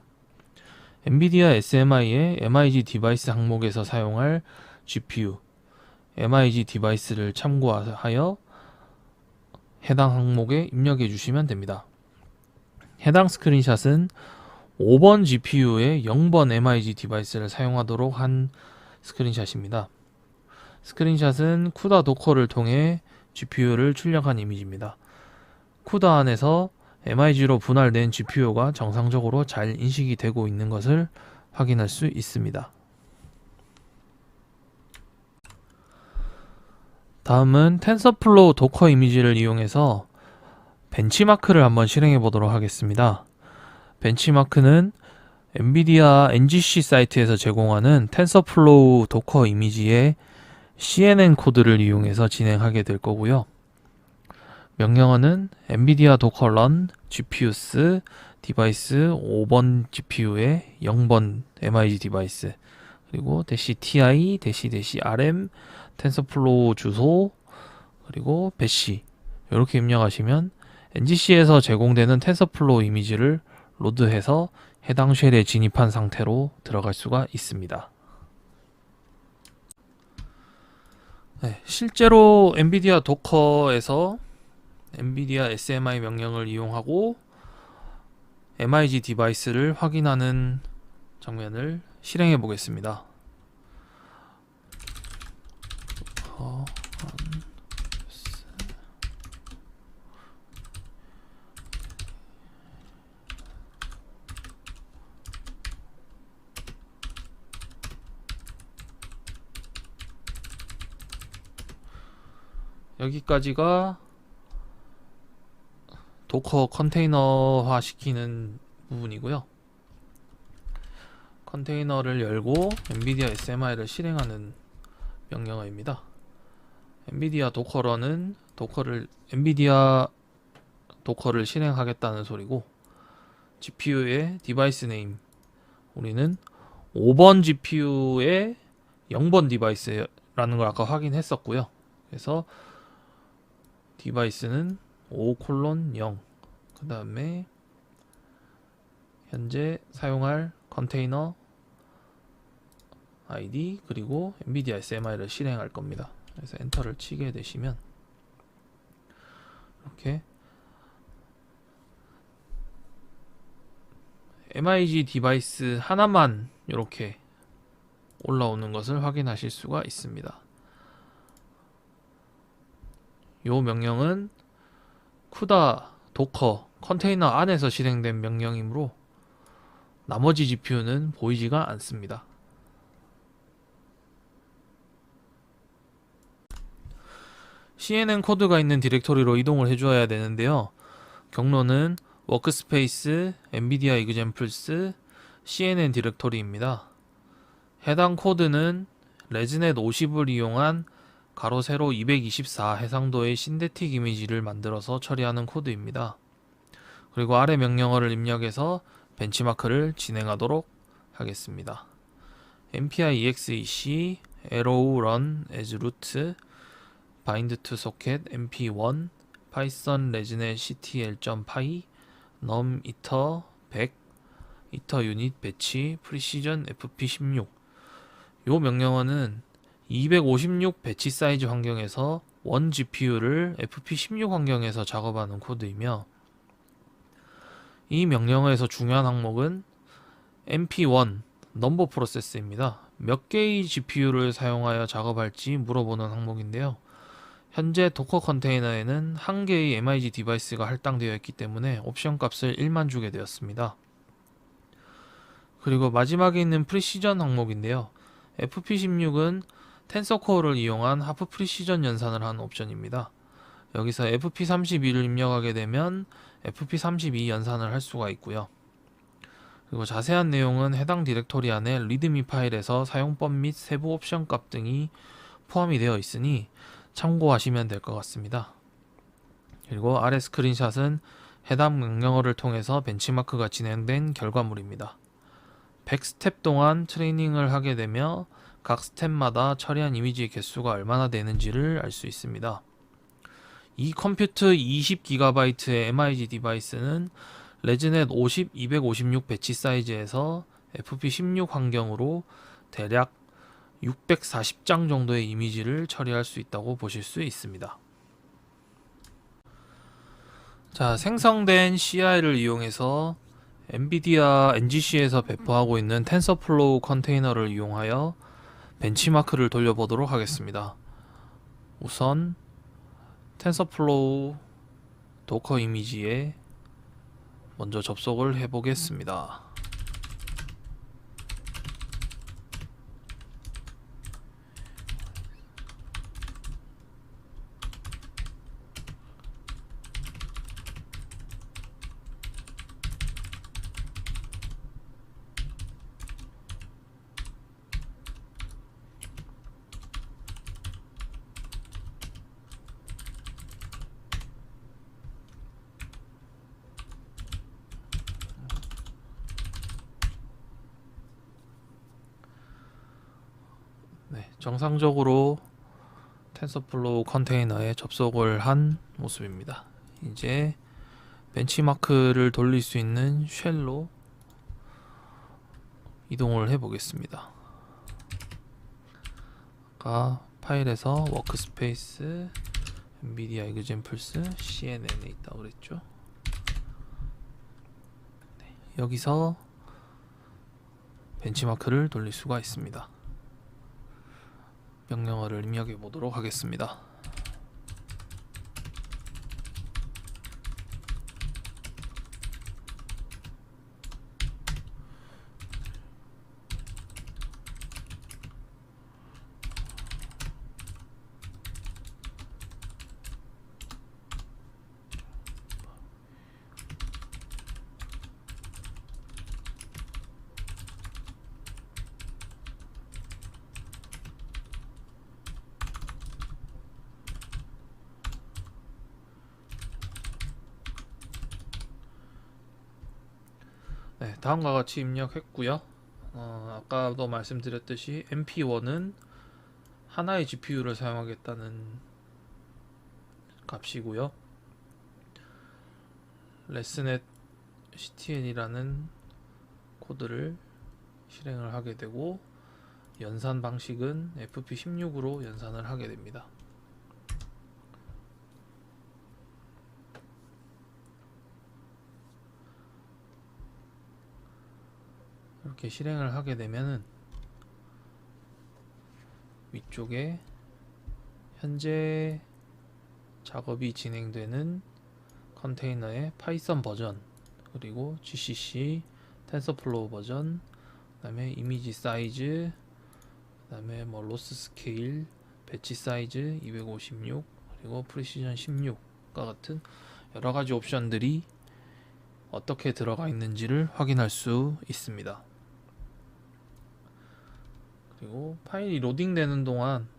엔비디아 SMI의 MIG 디바이스 항목에서 사용할 GPU, MIG 디바이스를 참고하여 해당 항목에 입력해 주시면 됩니다. 해당 스크린샷은 5번 GPU의 0번 MIG 디바이스를 사용하도록 한 스크린샷입니다. 스크린샷은 쿠다 도커를 통해 GPU를 출력한 이미지입니다. 쿠다 안에서 MIG로 분할된 GPU가 정상적으로 잘 인식이 되고 있는 것을 확인할 수 있습니다. 다음은 텐서플로우 도커 이미지를 이용해서 벤치마크를 한번 실행해 보도록 하겠습니다. 벤치마크는 엔비디아 NGC 사이트에서 제공하는 텐서플로우 도커 이미지의 CNN 코드를 이용해서 진행하게 될 거고요. 명령어는 엔비디아 도커 run GPUs 디바이스 5번 GPU의 0번 MIG 디바이스, 그리고 -ti -rm 텐서플로우 주소, 그리고 배시, 이렇게 입력하시면 NGC에서 제공되는 텐서플로우 이미지를 로드해서 해당 쉘에 진입한 상태로 들어갈 수가 있습니다. 네, 실제로 엔비디아 도커에서 엔비디아 SMI 명령을 이용하고 MIG 디바이스를 확인하는 장면을 실행해 보겠습니다. 도커 런 여기까지가 도커 컨테이너화 시키는 부분이고요. 컨테이너를 열고 엔비디아 SMI를 실행하는 명령어입니다. 엔비디아 도커런은 엔비디아 도커를 실행하겠다는 소리고, GPU의 디바이스 네임, 우리는 5번 GPU의 0번 디바이스라는 걸 아까 확인했었고요. 그래서 디바이스는 5:0, 그 다음에 현재 사용할 컨테이너 ID, 그리고 엔비디아 SMI를 실행할 겁니다. 그래서 엔터를 치게 되시면 이렇게 MIG 디바이스 하나만 이렇게 올라오는 것을 확인하실 수가 있습니다. 이 명령은 쿠다 도커 컨테이너 안에서 실행된 명령이므로 나머지 GPU는 보이지가 않습니다. CNN 코드가 있는 디렉토리로 이동을 해주어야 되는데요. 경로는 워크스페이스, 엔비디아 이그젠플스, CNN 디렉토리입니다. 해당 코드는 레즈넷 50을 이용한 가로 세로 224 해상도의 신데틱 이미지를 만들어서 처리하는 코드입니다. 그리고 아래 명령어를 입력해서 벤치마크를 진행하도록 하겠습니다. mpi exec arrow run as root bind to socket mp1 python regnet ctl.py num iter 100 iter unit batch precision fp16. 요 명령어는 256 배치 사이즈 환경에서 원 GPU를 fp16 환경에서 작업하는 코드이며, 이 명령어에서 중요한 항목은 mp1 넘버 프로세스입니다. 몇 개의 GPU를 사용하여 작업할지 물어보는 항목인데요. 현재 도커 컨테이너에는 한 개의 MIG 디바이스가 할당되어 있기 때문에 옵션 값을 1만 주게 되었습니다. 그리고 마지막에 있는 프리시전 항목인데요. fp16은 텐서코어를 이용한 하프 프리시전 연산을 하는 옵션입니다. 여기서 fp32를 입력하게 되면 fp32 연산을 할 수가 있고요. 그리고 자세한 내용은 해당 디렉토리 안에 리드미 파일에서 사용법 및 세부 옵션 값 등이 포함이 되어 있으니 참고하시면 될 것 같습니다. 그리고 아래 스크린샷은 해당 명령어를 통해서 벤치마크가 진행된 결과물입니다. 100스텝 동안 트레이닝을 하게 되며 각 스텝마다 처리한 이미지의 개수가 얼마나 되는지를 알 수 있습니다. 이 컴퓨트 20GB의 MIG 디바이스는 레즈넷 50, 256 배치 사이즈에서 FP16 환경으로 대략 640장 정도의 이미지를 처리할 수 있다고 보실 수 있습니다. 자, 생성된 CI를 이용해서 엔비디아 NGC에서 배포하고 있는 텐서플로우 컨테이너를 이용하여 벤치마크를 돌려보도록 하겠습니다. 우선 텐서플로우 도커 이미지에 먼저 접속을 해보겠습니다. 네, 정상적으로 텐서플로우 컨테이너에 접속을 한 모습입니다. 이제 벤치마크를 돌릴 수 있는 쉘로 이동을 해 보겠습니다. 아까 파일에서 워크스페이스 엔비디아 이그젠플스 CNN에 있다고 그랬죠. 네, 여기서 벤치마크를 돌릴 수가 있습니다. 명령어를 입력해 보도록 하겠습니다. 네, 다음과 같이 입력했고요. 아까도 말씀드렸듯이 MP1은 하나의 GPU를 사용하겠다는 값이고요. 레슨넷 CTN이라는 코드를 실행을 하게 되고, 연산 방식은 FP16으로 연산을 하게 됩니다. 이렇게 실행을 하게 되면은 위쪽에 현재 작업이 진행되는 컨테이너의 파이썬 버전, 그리고 GCC 텐서플로우 버전, 그 다음에 이미지 사이즈, 그 다음에 뭐 로스 스케일, 배치 사이즈 256, 그리고 프리시전 16과 같은 여러가지 옵션들이 어떻게 들어가 있는지를 확인할 수 있습니다. 그리고 파일이 로딩되는 동안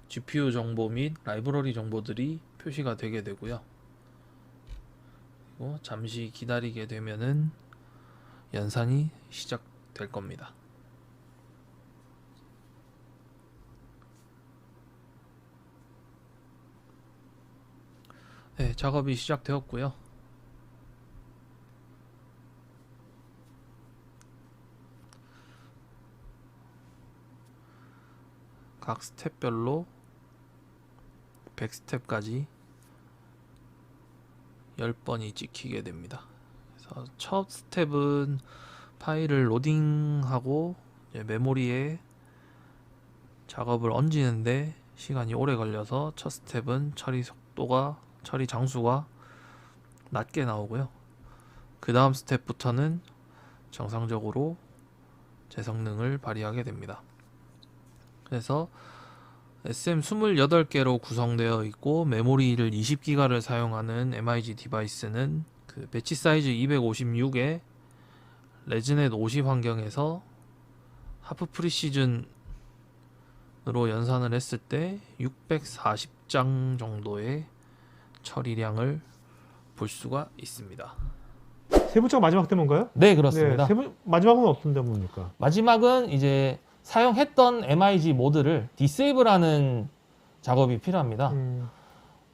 GPU 정보 및 라이브러리 정보들이 표시가 되게 되고요. 그리고 잠시 기다리게 되면은 연산이 시작될 겁니다. 네, 작업이 시작되었고요. 각 스텝별로 100스텝까지 10번이 찍히게 됩니다. 그래서 첫 스텝은 파일을 로딩하고 이제 메모리에 작업을 얹는데 시간이 오래 걸려서 첫 스텝은 처리 장수가 낮게 나오고요. 그 다음 스텝부터는 정상적으로 제 성능을 발휘하게 됩니다. 그래서 SM28개로 구성되어 있고 메모리를 20기가를 사용하는 MIG 디바이스는 그 배치 사이즈 256에 레즈넷 50 환경에서 하프 프리시즌으로 연산을 했을 때 640장 정도의 처리량을 볼 수가 있습니다. 세 번째가 마지막 데모인가요? 네, 그렇습니다. 마지막은 어떤 데모입니까? 마지막은 이제 사용했던 MIG 모드를 디세이블하는 작업이 필요합니다.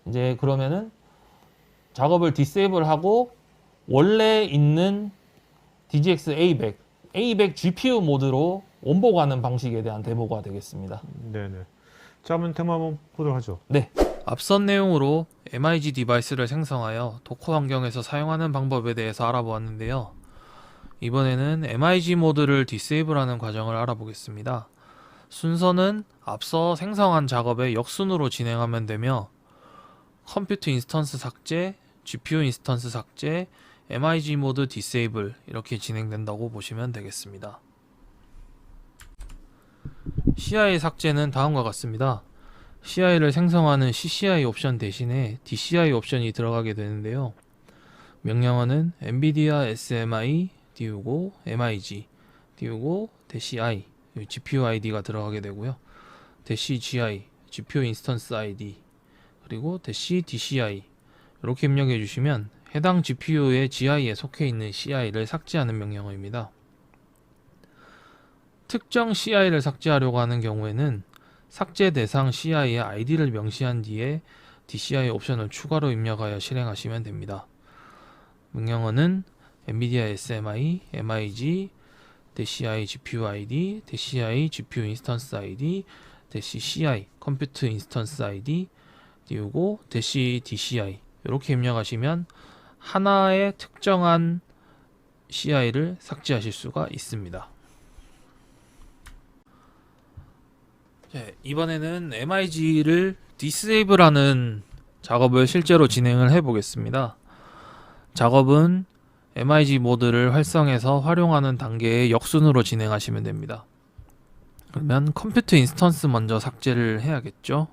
이제 그러면은 작업을 디세이블하고 원래 있는 DGX A100 GPU 모드로 원복하는 방식에 대한 데모가 되겠습니다. 네네. 자, 한번 데모 한번 보도록 하죠. 네. 앞선 내용으로 MIG 디바이스를 생성하여 도커 환경에서 사용하는 방법에 대해서 알아보았는데요. 이번에는 MIG 모드를 디세이블하는 과정을 알아보겠습니다. 순서는 앞서 생성한 작업의 역순으로 진행하면 되며, 컴퓨터 인스턴스 삭제, GPU 인스턴스 삭제, MIG 모드 디세이블 이렇게 진행된다고 보시면 되겠습니다. CI 삭제는 다음과 같습니다. CI를 생성하는 CCI 옵션 대신에 DCI 옵션이 들어가게 되는데요. 명령어는 NVIDIA SMI 띄우고 MIG 띄우고 -i GPU ID가 들어가게 되고요. -gi GPU 인스턴스 ID 그리고 -dci 이렇게 입력해 주시면 해당 GPU의 GI에 속해 있는 CI를 삭제하는 명령어입니다. 특정 CI를 삭제하려고 하는 경우에는 삭제 대상 CI의 ID를 명시한 뒤에 DCI 옵션을 추가로 입력하여 실행하시면 됩니다. 명령어는 NVIDIA SMI, MIG, -ci GPU ID, -ci GPU 인스턴스 ID, -ci 컴퓨터 인스턴스 ID 띄우고 -dci 이렇게 입력하시면 하나의 특정한 CI를 삭제하실 수가 있습니다. 이번에는 MIG를 디세이블하는 작업을 실제로 진행을 해 보겠습니다. 작업은 MIG 모드를 활성해서 활용하는 단계의 역순으로 진행하시면 됩니다. 그러면 컴퓨터 인스턴스 먼저 삭제를 해야겠죠.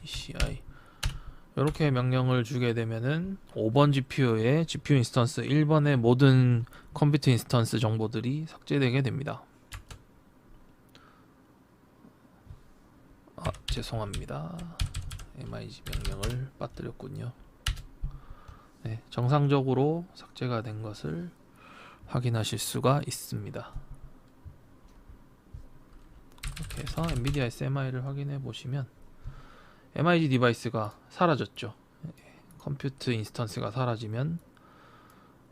CI 이렇게 명령을 주게 되면은 5번 GPU의 GPU 인스턴스 1번의 모든 컴퓨터 인스턴스 정보들이 삭제되게 됩니다. 죄송합니다. MIG 명령을 빠뜨렸군요. 네, 정상적으로 삭제가 된 것을 확인하실 수가 있습니다. 이렇게 해서 엔비디아 SMI를 확인해 보시면 MIG 디바이스가 사라졌죠. 컴퓨터 인스턴스가 사라지면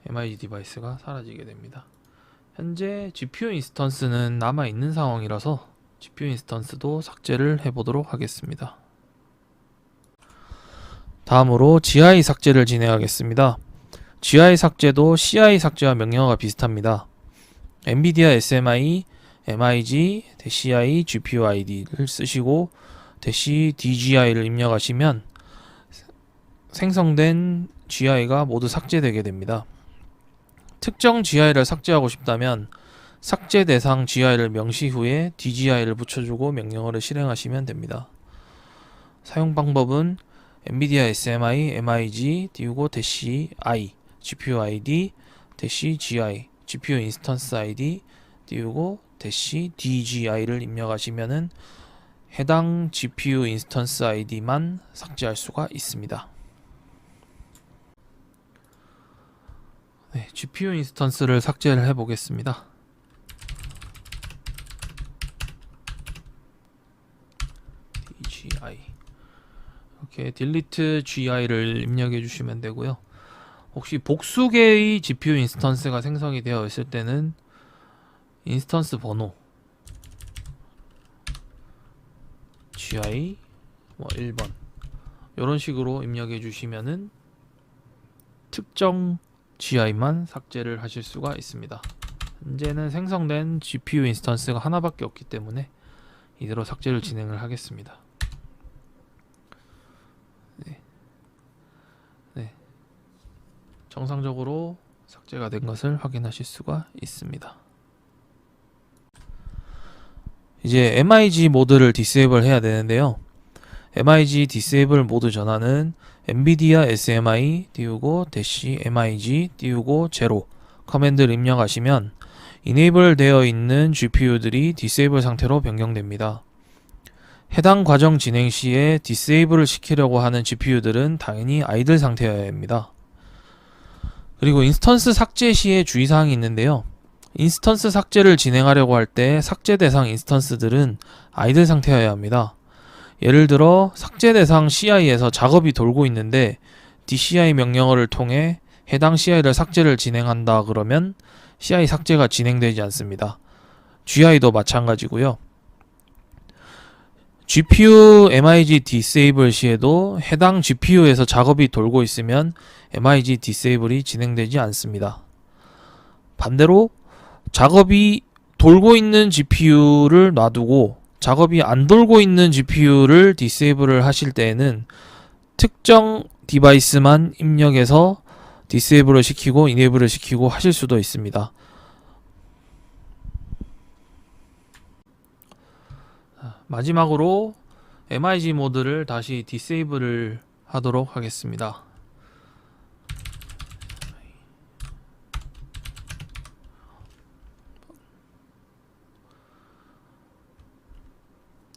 MIG 디바이스가 사라지게 됩니다. 현재 GPU 인스턴스는 남아 있는 상황이라서 GPU 인스턴스도 삭제를 해보도록 하겠습니다. 다음으로 GI 삭제를 진행하겠습니다. GI 삭제도 CI 삭제와 명령어가 비슷합니다. 엔비디아 SMI, MIG, -i, GPU ID를 쓰시고 -dgi를 입력하시면 생성된 GI가 모두 삭제되게 됩니다. 특정 GI를 삭제하고 싶다면 삭제 대상 GI를 명시 후에 DGI를 붙여주고 명령어를 실행하시면 됩니다. 사용 방법은 엔비디아 SMI, MIG, 띄우고 -i, GPU ID, -gi, GPU 인스턴스 ID, 띄우고 -dgi를 입력하시면은 해당 GPU 인스턴스 ID만 삭제할 수가 있습니다. 네, GPU 인스턴스를 삭제를 해보겠습니다. DGI 이렇게 delete GI를 입력해 주시면 되고요. 혹시 복수 개의 GPU 인스턴스가 생성이 되어 있을 때는 인스턴스 번호 GI 1번 이런 식으로 입력해 주시면은 특정 GI만 삭제를 하실 수가 있습니다. 현재는 생성된 GPU 인스턴스가 하나밖에 없기 때문에 이대로 삭제를 진행을 하겠습니다. 네. 정상적으로 삭제가 된 것을 확인하실 수가 있습니다. 이제 MIG 모드를 디세이블 해야 되는데요. MIG 디세이블 모드 전환은 엔비디아 SMI 띄우고 -MIG 띄우고 0 커맨드를 입력하시면 이네이블 되어 있는 GPU들이 디세이블 상태로 변경됩니다. 해당 과정 진행 시에 디세이블을 시키려고 하는 GPU들은 당연히 아이들 상태여야 합니다. 그리고 인스턴스 삭제 시에 주의사항이 있는데요. 인스턴스 삭제를 진행하려고 할 때 삭제 대상 인스턴스들은 아이들 상태여야 합니다. 예를 들어 삭제 대상 CI에서 작업이 돌고 있는데 DCI 명령어를 통해 해당 CI를 삭제를 진행한다 그러면 CI 삭제가 진행되지 않습니다. GI도 마찬가지고요. GPU MIG disable 시에도 해당 GPU에서 작업이 돌고 있으면 MIG disable이 진행되지 않습니다. 반대로 작업이 돌고 있는 GPU를 놔두고 작업이 안 돌고 있는 GPU를 disable을 하실 때에는 특정 디바이스만 입력해서 disable을 시키고 enable을 시키고 하실 수도 있습니다. 마지막으로 MIG 모드를 다시 disable을 하도록 하겠습니다.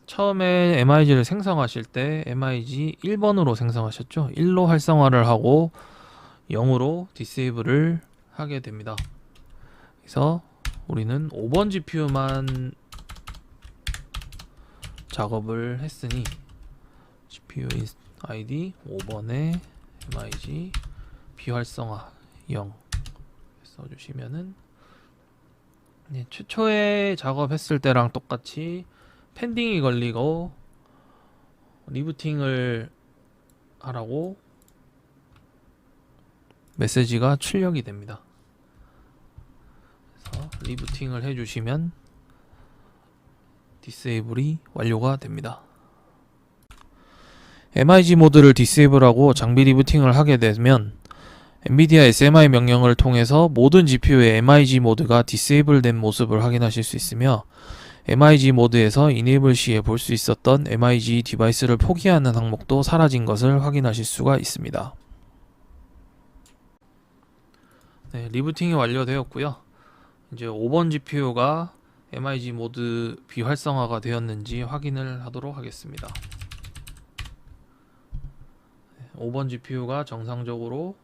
처음에 MIG를 생성하실 때 MIG 1번으로 생성하셨죠? 1로 활성화를 하고 0으로 disable을 하게 됩니다. 그래서 우리는 5번 GPU만 작업을 했으니 GPU ID 5번에 MIG 비활성화 0 써주시면은 최초에 작업했을 때랑 똑같이 펜딩이 걸리고 리부팅을 하라고 메시지가 출력이 됩니다. 그래서 리부팅을 해주시면 디세이블이 완료가 됩니다. MIG 모드를 디세이블하고 장비 리부팅을 하게 되면 엔비디아 SMI 명령을 통해서 모든 GPU의 MIG 모드가 디세이블된 모습을 확인하실 수 있으며 MIG 모드에서 이네이블 시에 볼 수 있었던 MIG 디바이스를 포기하는 항목도 사라진 것을 확인하실 수가 있습니다. 네, 리부팅이 완료되었고요. 이제 5번 GPU가 MIG 모드 비활성화가 되었는지 확인을 하도록 하겠습니다. 5번 GPU가 정상적으로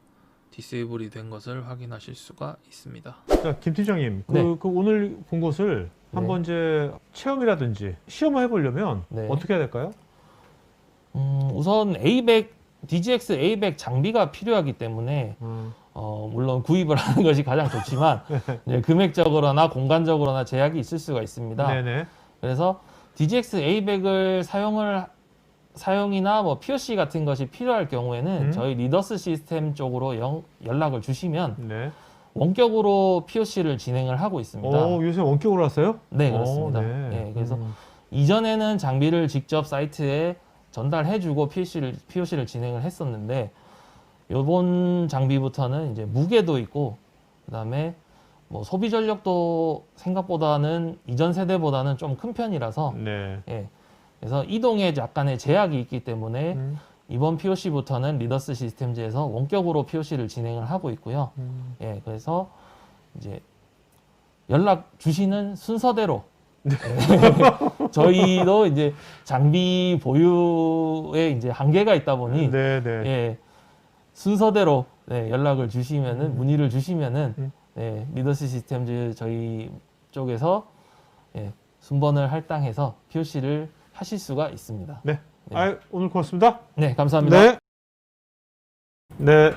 디세이블이 된 것을 확인하실 수가 있습니다. 자, 김 팀장님, 그 오늘 본 것을 한번 이제 체험이라든지 시험을 해보려면 어떻게 해야 될까요? 우선 A100, DGX A100 장비가 필요하기 때문에 물론 구입을 하는 것이 가장 좋지만 이제 금액적으로나 공간적으로나 제약이 있을 수가 있습니다. 네네. 그래서 DGX A100을 사용이나 뭐 POC 같은 것이 필요할 경우에는 저희 리더스 시스템 쪽으로 연락을 주시면 원격으로 POC를 진행을 하고 있습니다. 요새 원격으로 하세요? 네, 그렇습니다. 네, 그래서 이전에는 장비를 직접 사이트에 전달해주고 POC를 진행을 했었는데 이번 장비부터는 이제 무게도 있고 그다음에 뭐 소비 전력도 생각보다는 이전 세대보다는 좀 큰 편이라서 예, 그래서 이동에 약간의 제약이 있기 때문에 이번 POC부터는 리더스 시스템즈에서 원격으로 POC를 진행을 하고 있고요. 예, 그래서 이제 연락 주시는 순서대로 저희도 이제 장비 보유에 이제 한계가 있다 보니 예, 순서대로 연락을 주시면은 문의를 주시면은 리더스 시스템즈 저희 쪽에서 순번을 할당해서 POC를 하실 수가 있습니다. 네. 오늘 고맙습니다. 네, 감사합니다. 네.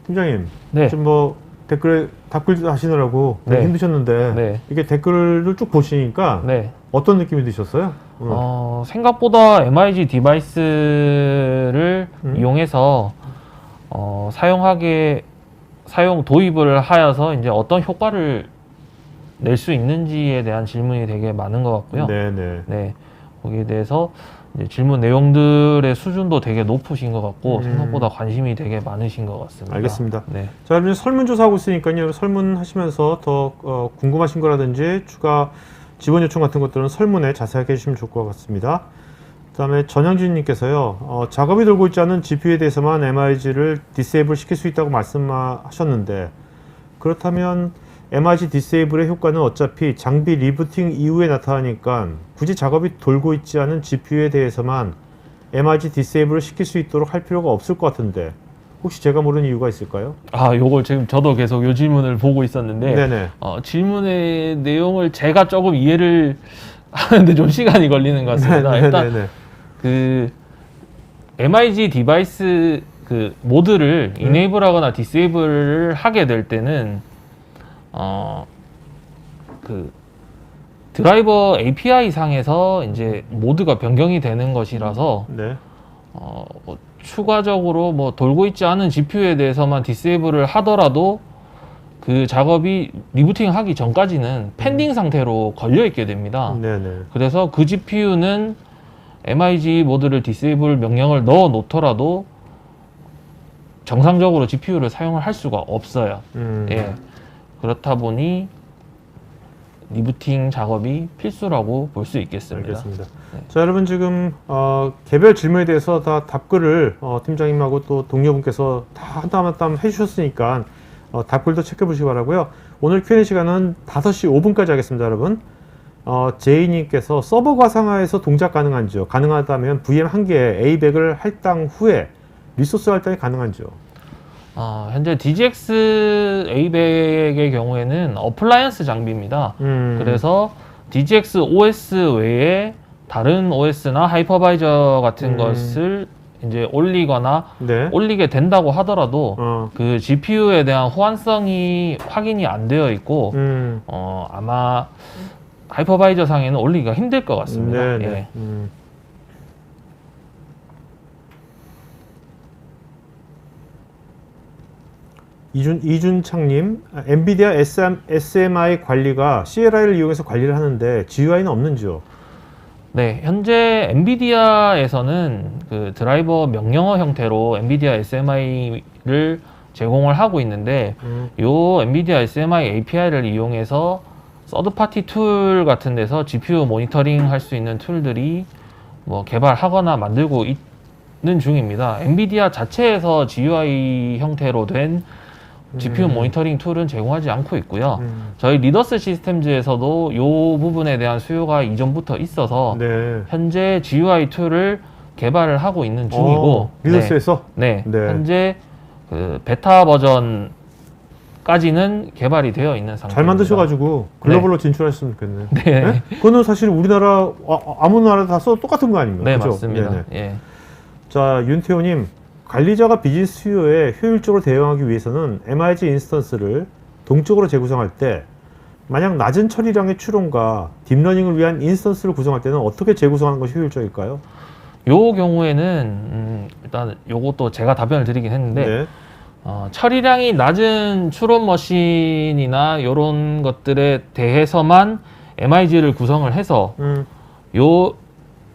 팀장님. 지금 뭐 댓글에 답글 하시느라고 힘드셨는데 이게 댓글을 쭉 보시니까 어떤 느낌이 드셨어요? 생각보다 MIG 디바이스를 이용해서 사용 도입을 하여서 이제 어떤 효과를 낼 수 있는지에 대한 질문이 되게 많은 것 같고요. 네, 거기에 대해서 이제 질문 내용들의 수준도 되게 높으신 것 같고 생각보다 관심이 되게 많으신 것 같습니다. 알겠습니다. 자, 그럼 설문조사하고 있으니까요. 설문하시면서 더 궁금하신 거라든지 추가 지원 요청 같은 것들은 설문에 자세하게 해주시면 좋을 것 같습니다. 그 다음에 전영진님께서요. 작업이 돌고 있지 않은 GPU에 대해서만 MIG를 디세이블 시킬 수 있다고 말씀하셨는데 그렇다면 MIG 디세이블의 효과는 어차피 장비 리부팅 이후에 나타나니까 굳이 작업이 돌고 있지 않은 GPU에 대해서만 MIG 디세이블을 시킬 수 있도록 할 필요가 없을 것 같은데 혹시 제가 모르는 이유가 있을까요? 요걸 지금 저도 계속 이 질문을 보고 있었는데 질문의 내용을 제가 조금 이해를 하는데 좀 시간이 걸리는 것 같습니다. 일단 그 MIG 디바이스 그 모드를 이네이블하거나 디세이블을 하게 될 때는 그 드라이버 API 상에서 이제 모드가 변경이 되는 것이라서 뭐 추가적으로 뭐 돌고 있지 않은 GPU에 대해서만 디세이블을 하더라도 그 작업이 리부팅 하기 전까지는 펜딩 상태로 걸려 있게 됩니다. 그래서 그 GPU는 MIG 모드를 디세이블 명령을 넣어 놓더라도 정상적으로 GPU를 사용을 할 수가 없어요. 예. 그렇다 보니 리부팅 작업이 필수라고 볼 수 있겠습니다. 알겠습니다. 자, 여러분 지금 개별 질문에 대해서 다 답글을 팀장님하고 또 동료분께서 다 한 땀 한 땀 해주셨으니까 답글도 체크해 보시기 바라고요. 오늘 Q&A 시간은 5시 5분까지 하겠습니다, 여러분. 제이님께서 서버 가상화에서 동작 가능한지요? 가능하다면 VM 한 개에 A100을 할당 후에 리소스 할당이 가능한지요? 현재 DGX A100의 경우에는 어플라이언스 장비입니다. 그래서 DGX OS 외에 다른 OS나 하이퍼바이저 같은 것을 이제 올리거나 올리게 된다고 하더라도 그 GPU에 대한 호환성이 확인이 안 되어 있고 아마 하이퍼바이저 상에는 올리기가 힘들 것 같습니다. 예. 이준창님, 엔비디아 SMI 관리가 CLI를 이용해서 관리를 하는데 GUI는 없는지요? 네, 현재 엔비디아에서는 그 드라이버 명령어 형태로 엔비디아 SMI를 제공을 하고 있는데 요 엔비디아 SMI API를 이용해서 서드파티 툴 같은 데서 GPU 모니터링 할 수 있는 툴들이 뭐 개발하거나 만들고 있는 중입니다. 엔비디아 자체에서 GUI 형태로 된 GPU 모니터링 툴은 제공하지 않고 있고요. 저희 리더스 시스템즈에서도 요 부분에 대한 수요가 이전부터 있어서 네. 현재 GUI 툴을 개발을 하고 있는 중이고 리더스에서? 네, 네. 현재 그 베타 버전까지는 개발이 되어 있는 상태입니다. 잘 만드셔가지고 글로벌로 진출하셨으면 좋겠네. 네. 네? 그거는 사실 우리나라 아무 나라 다 써도 똑같은 거 아닙니까? 네, 그죠? 맞습니다. 네네. 예. 자, 윤태호님, 관리자가 비즈니스 수요에 효율적으로 대응하기 위해서는 MIG 인스턴스를 동적으로 재구성할 때 만약 낮은 처리량의 추론과 딥러닝을 위한 인스턴스를 구성할 때는 어떻게 재구성하는 것이 효율적일까요? 요 경우에는 일단 요것도 제가 답변을 드리긴 했는데 네. 처리량이 낮은 추론 머신이나 이런 것들에 대해서만 MIG를 구성을 해서 요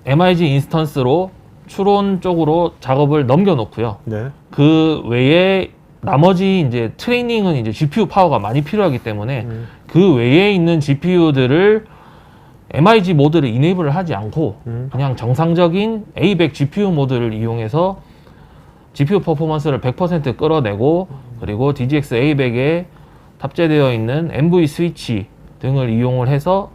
MIG 인스턴스로 추론 쪽으로 작업을 넘겨놓고요. 네. 그 외에 나머지 이제 트레이닝은 이제 GPU 파워가 많이 필요하기 때문에 그 외에 있는 GPU들을 MIG 모드를 이네이블을 하지 않고 그냥 정상적인 A100 GPU 모드를 이용해서 GPU 퍼포먼스를 100% 끌어내고 그리고 DGX A100에 탑재되어 있는 MV 스위치 등을 이용을 해서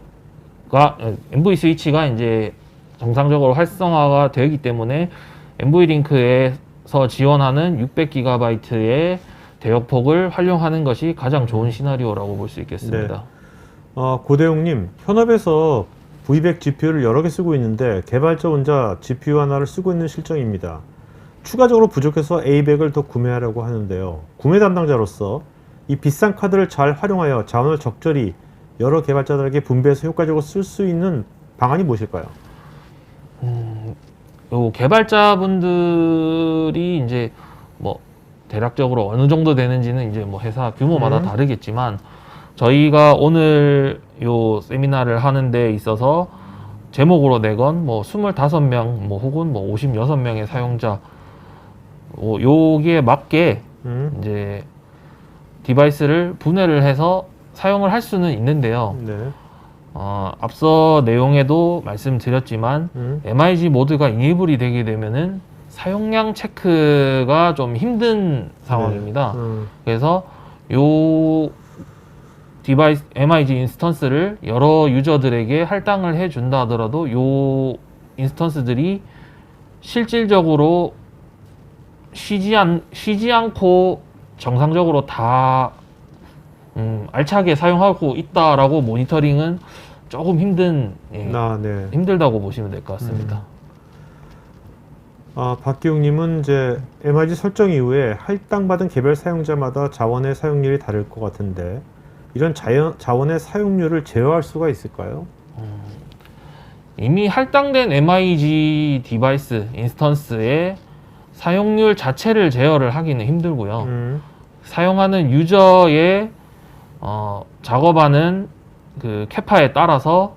MV 스위치가 이제 정상적으로 활성화가 되기 때문에 NV링크에서 지원하는 600GB의 대역폭을 활용하는 것이 가장 좋은 시나리오라고 볼 수 있겠습니다. 네. 고대용님, 현업에서 V100 GPU를 여러 개 쓰고 있는데 개발자 혼자 GPU 하나를 쓰고 있는 실정입니다. 추가적으로 부족해서 A100을 더 구매하려고 하는데요. 구매 담당자로서 이 비싼 카드를 잘 활용하여 자원을 적절히 여러 개발자들에게 분배해서 효과적으로 쓸 수 있는 방안이 무엇일까요? 요 개발자분들이 이제 뭐 대략적으로 어느 정도 되는지는 이제 뭐 회사 규모마다 다르겠지만 저희가 오늘 요 세미나를 하는 데 있어서 제목으로 내건 뭐 25명 뭐 혹은 뭐 56명의 사용자 요기에 맞게 이제 디바이스를 분해를 해서 사용을 할 수는 있는데요. 네. 앞서 내용에도 말씀드렸지만 MIG 모드가 이네이블이 되게 되면은 사용량 체크가 좀 힘든 상황입니다. 그래서 요 디바이스 MIG 인스턴스를 여러 유저들에게 할당을 해준다 하더라도 요 인스턴스들이 실질적으로 쉬지 않고 정상적으로 다 알차게 사용하고 있다라고 모니터링은 조금 힘들다고 보시면 될 것 같습니다. 박기웅님은 이제 MIG 설정 이후에 할당받은 개별 사용자마다 자원의 사용률이 다를 것 같은데 이런 자원의 사용률을 제어할 수가 있을까요? 이미 할당된 MIG 디바이스 인스턴스의 사용률 자체를 제어를 하기는 힘들고요. 사용하는 유저의 작업하는 그 캐파에 따라서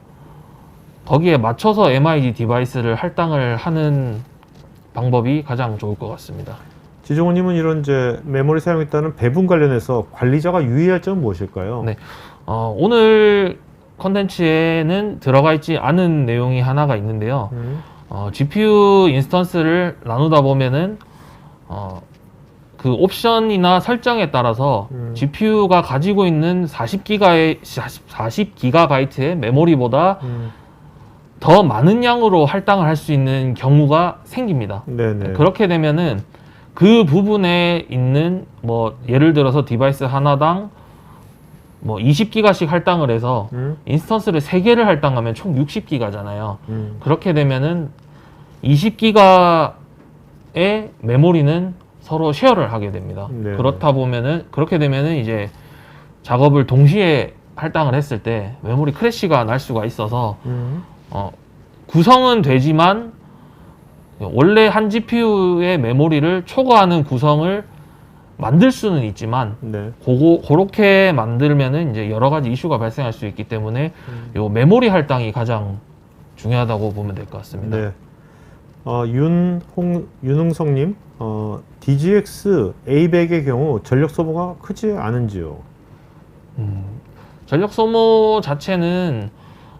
거기에 맞춰서 MIG 디바이스를 할당을 하는 방법이 가장 좋을 것 같습니다. 지종호님은 이런 이제 메모리 사용에 따른 배분 관련해서 관리자가 유의할 점은 무엇일까요? 네, 오늘 컨텐츠에는 들어가 있지 않은 내용이 하나가 있는데요. GPU 인스턴스를 나누다 보면은 그 옵션이나 설정에 따라서 GPU가 가지고 있는 40GB의 메모리보다 더 많은 양으로 할당을 할 수 있는 경우가 생깁니다. 네네. 그렇게 되면은 그 부분에 있는 뭐 예를 들어서 디바이스 하나당 뭐 20기가씩 할당을 해서 인스턴스를 3개를 할당하면 총 60기가잖아요. 그렇게 되면은 20기가의 메모리는 서로 쉐어를 하게 됩니다. 네네. 그렇게 되면은 이제 작업을 동시에 할당을 했을 때 메모리 크래시가 날 수가 있어서 구성은 되지만 원래 한 GPU의 메모리를 초과하는 구성을 만들 수는 있지만 네. 그렇게 만들면은 이제 여러 가지 이슈가 발생할 수 있기 때문에 요 메모리 할당이 가장 중요하다고 보면 될 것 같습니다. 네. 윤흥성님, DGX A100의 경우 전력 소모가 크지 않은지요? 전력 소모 자체는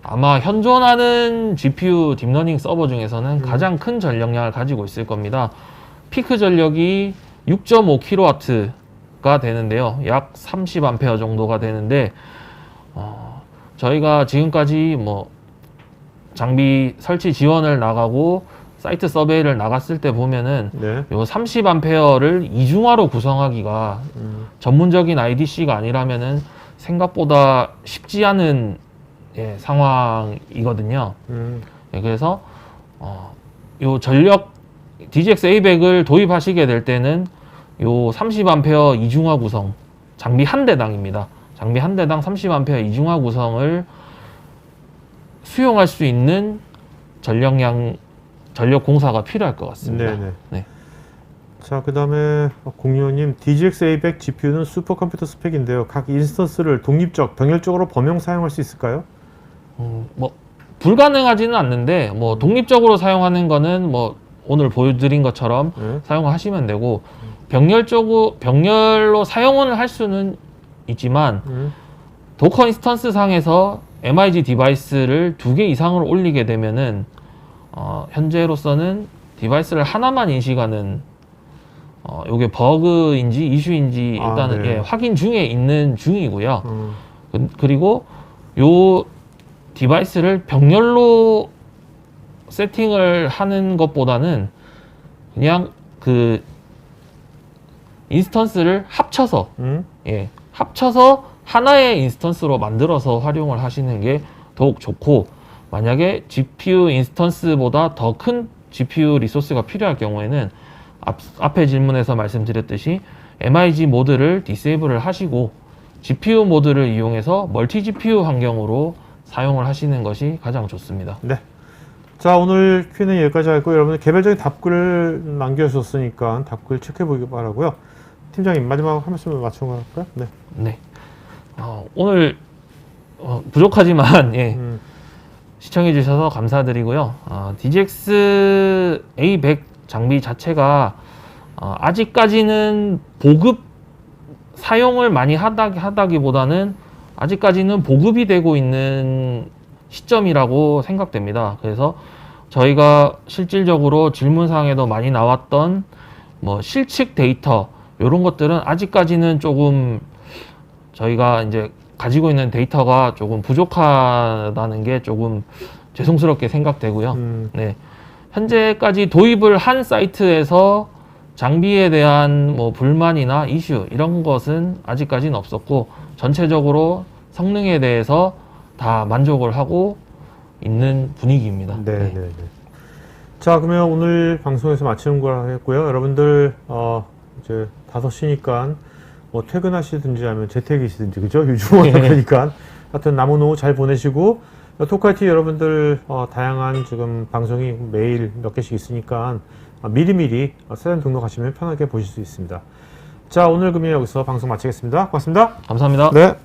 아마 현존하는 GPU 딥러닝 서버 중에서는 가장 큰 전력량을 가지고 있을 겁니다. 피크 전력이 6.5kW가 되는데요. 약 30A 정도가 되는데, 저희가 지금까지 뭐 장비 설치 지원을 나가고 사이트 서베이를 나갔을 때 보면은 네. 요 30A를 이중화로 구성하기가 전문적인 IDC가 아니라면은 생각보다 쉽지 않은 상황이거든요. 그래서 요 전력 DGX A100을 도입하시게 될 때는 요 30A 이중화 구성 장비 한 대당입니다. 장비 한 대당 30A 이중화 구성을 수용할 수 있는 전력 공사가 필요할 것 같습니다. 네네. 네. 자, 그 다음에 공유님, DGX A100 GPU는 슈퍼컴퓨터 스펙인데요. 각 인스턴스를 독립적, 병렬적으로 범용 사용할 수 있을까요? 뭐 불가능하지는 않는데 뭐 독립적으로 사용하는 거는 뭐 오늘 보여드린 것처럼 네. 사용하시면 되고 병렬로 사용을 할 수는 있지만 도커 인스턴스 상에서 MIG 디바이스를 2개 이상으로 올리게 되면은 현재로서는 디바이스를 하나만 인식하는 요게 버그인지 이슈인지 일단은 네. 확인 중에 있는 중이고요. 그리고 요 디바이스를 병렬로 세팅을 하는 것보다는 그냥 그 인스턴스를 합쳐서 합쳐서 하나의 인스턴스로 만들어서 활용을 하시는 게 더욱 좋고, 만약에 GPU 인스턴스보다 더 큰 GPU 리소스가 필요할 경우에는 앞에 질문에서 말씀드렸듯이 MIG 모드를 디세이블을 하시고 GPU 모드를 이용해서 멀티 GPU 환경으로 사용을 하시는 것이 가장 좋습니다. 네. 자, 오늘 Q&A 여기까지 하고 여러분들 개별적인 답글을 남겨주셨으니까 답글 체크해 보기 바라고요. 팀장님, 마지막 한 말씀 맞춘 거 할까요? 네. 네. 오늘 부족하지만 시청해 주셔서 감사드리고요. DGX A100 장비 자체가 아직까지는 보급 사용을 많이 하다기보다는 아직까지는 보급이 되고 있는 시점이라고 생각됩니다. 그래서 저희가 실질적으로 질문사항에도 많이 나왔던 뭐 실측 데이터 이런 것들은 아직까지는 조금 저희가 이제 가지고 있는 데이터가 조금 부족하다는 게 조금 죄송스럽게 생각되고요. 네. 현재까지 도입을 한 사이트에서 장비에 대한 뭐 불만이나 이슈 이런 것은 아직까지는 없었고, 전체적으로 성능에 대해서 다 만족을 하고 있는 분위기입니다. 네. 자, 그러면 오늘 방송에서 마치는 걸 하겠고요. 여러분들 이제 5시니까 뭐 퇴근하시든지 아니면 재택이시든지, 그죠? 요즘은 그러니까 하여튼 남은 오후 잘 보내시고, 토크IT 여러분들 다양한 지금 방송이 매일 몇 개씩 있으니까 미리미리 사전 등록하시면 편하게 보실 수 있습니다. 자, 오늘 금요일 여기서 방송 마치겠습니다. 고맙습니다. 감사합니다. 네.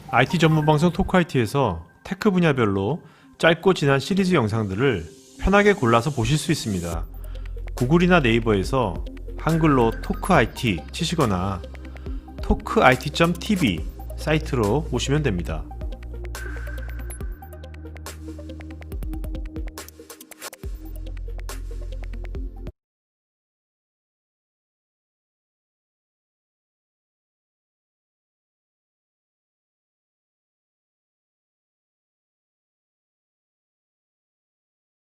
IT 전문 방송 토크IT에서 테크 분야별로 짧고 진한 시리즈 영상들을 편하게 골라서 보실 수 있습니다. 구글이나 네이버에서 한글로 토크IT 치시거나 토크IT.tv 사이트로 오시면 됩니다.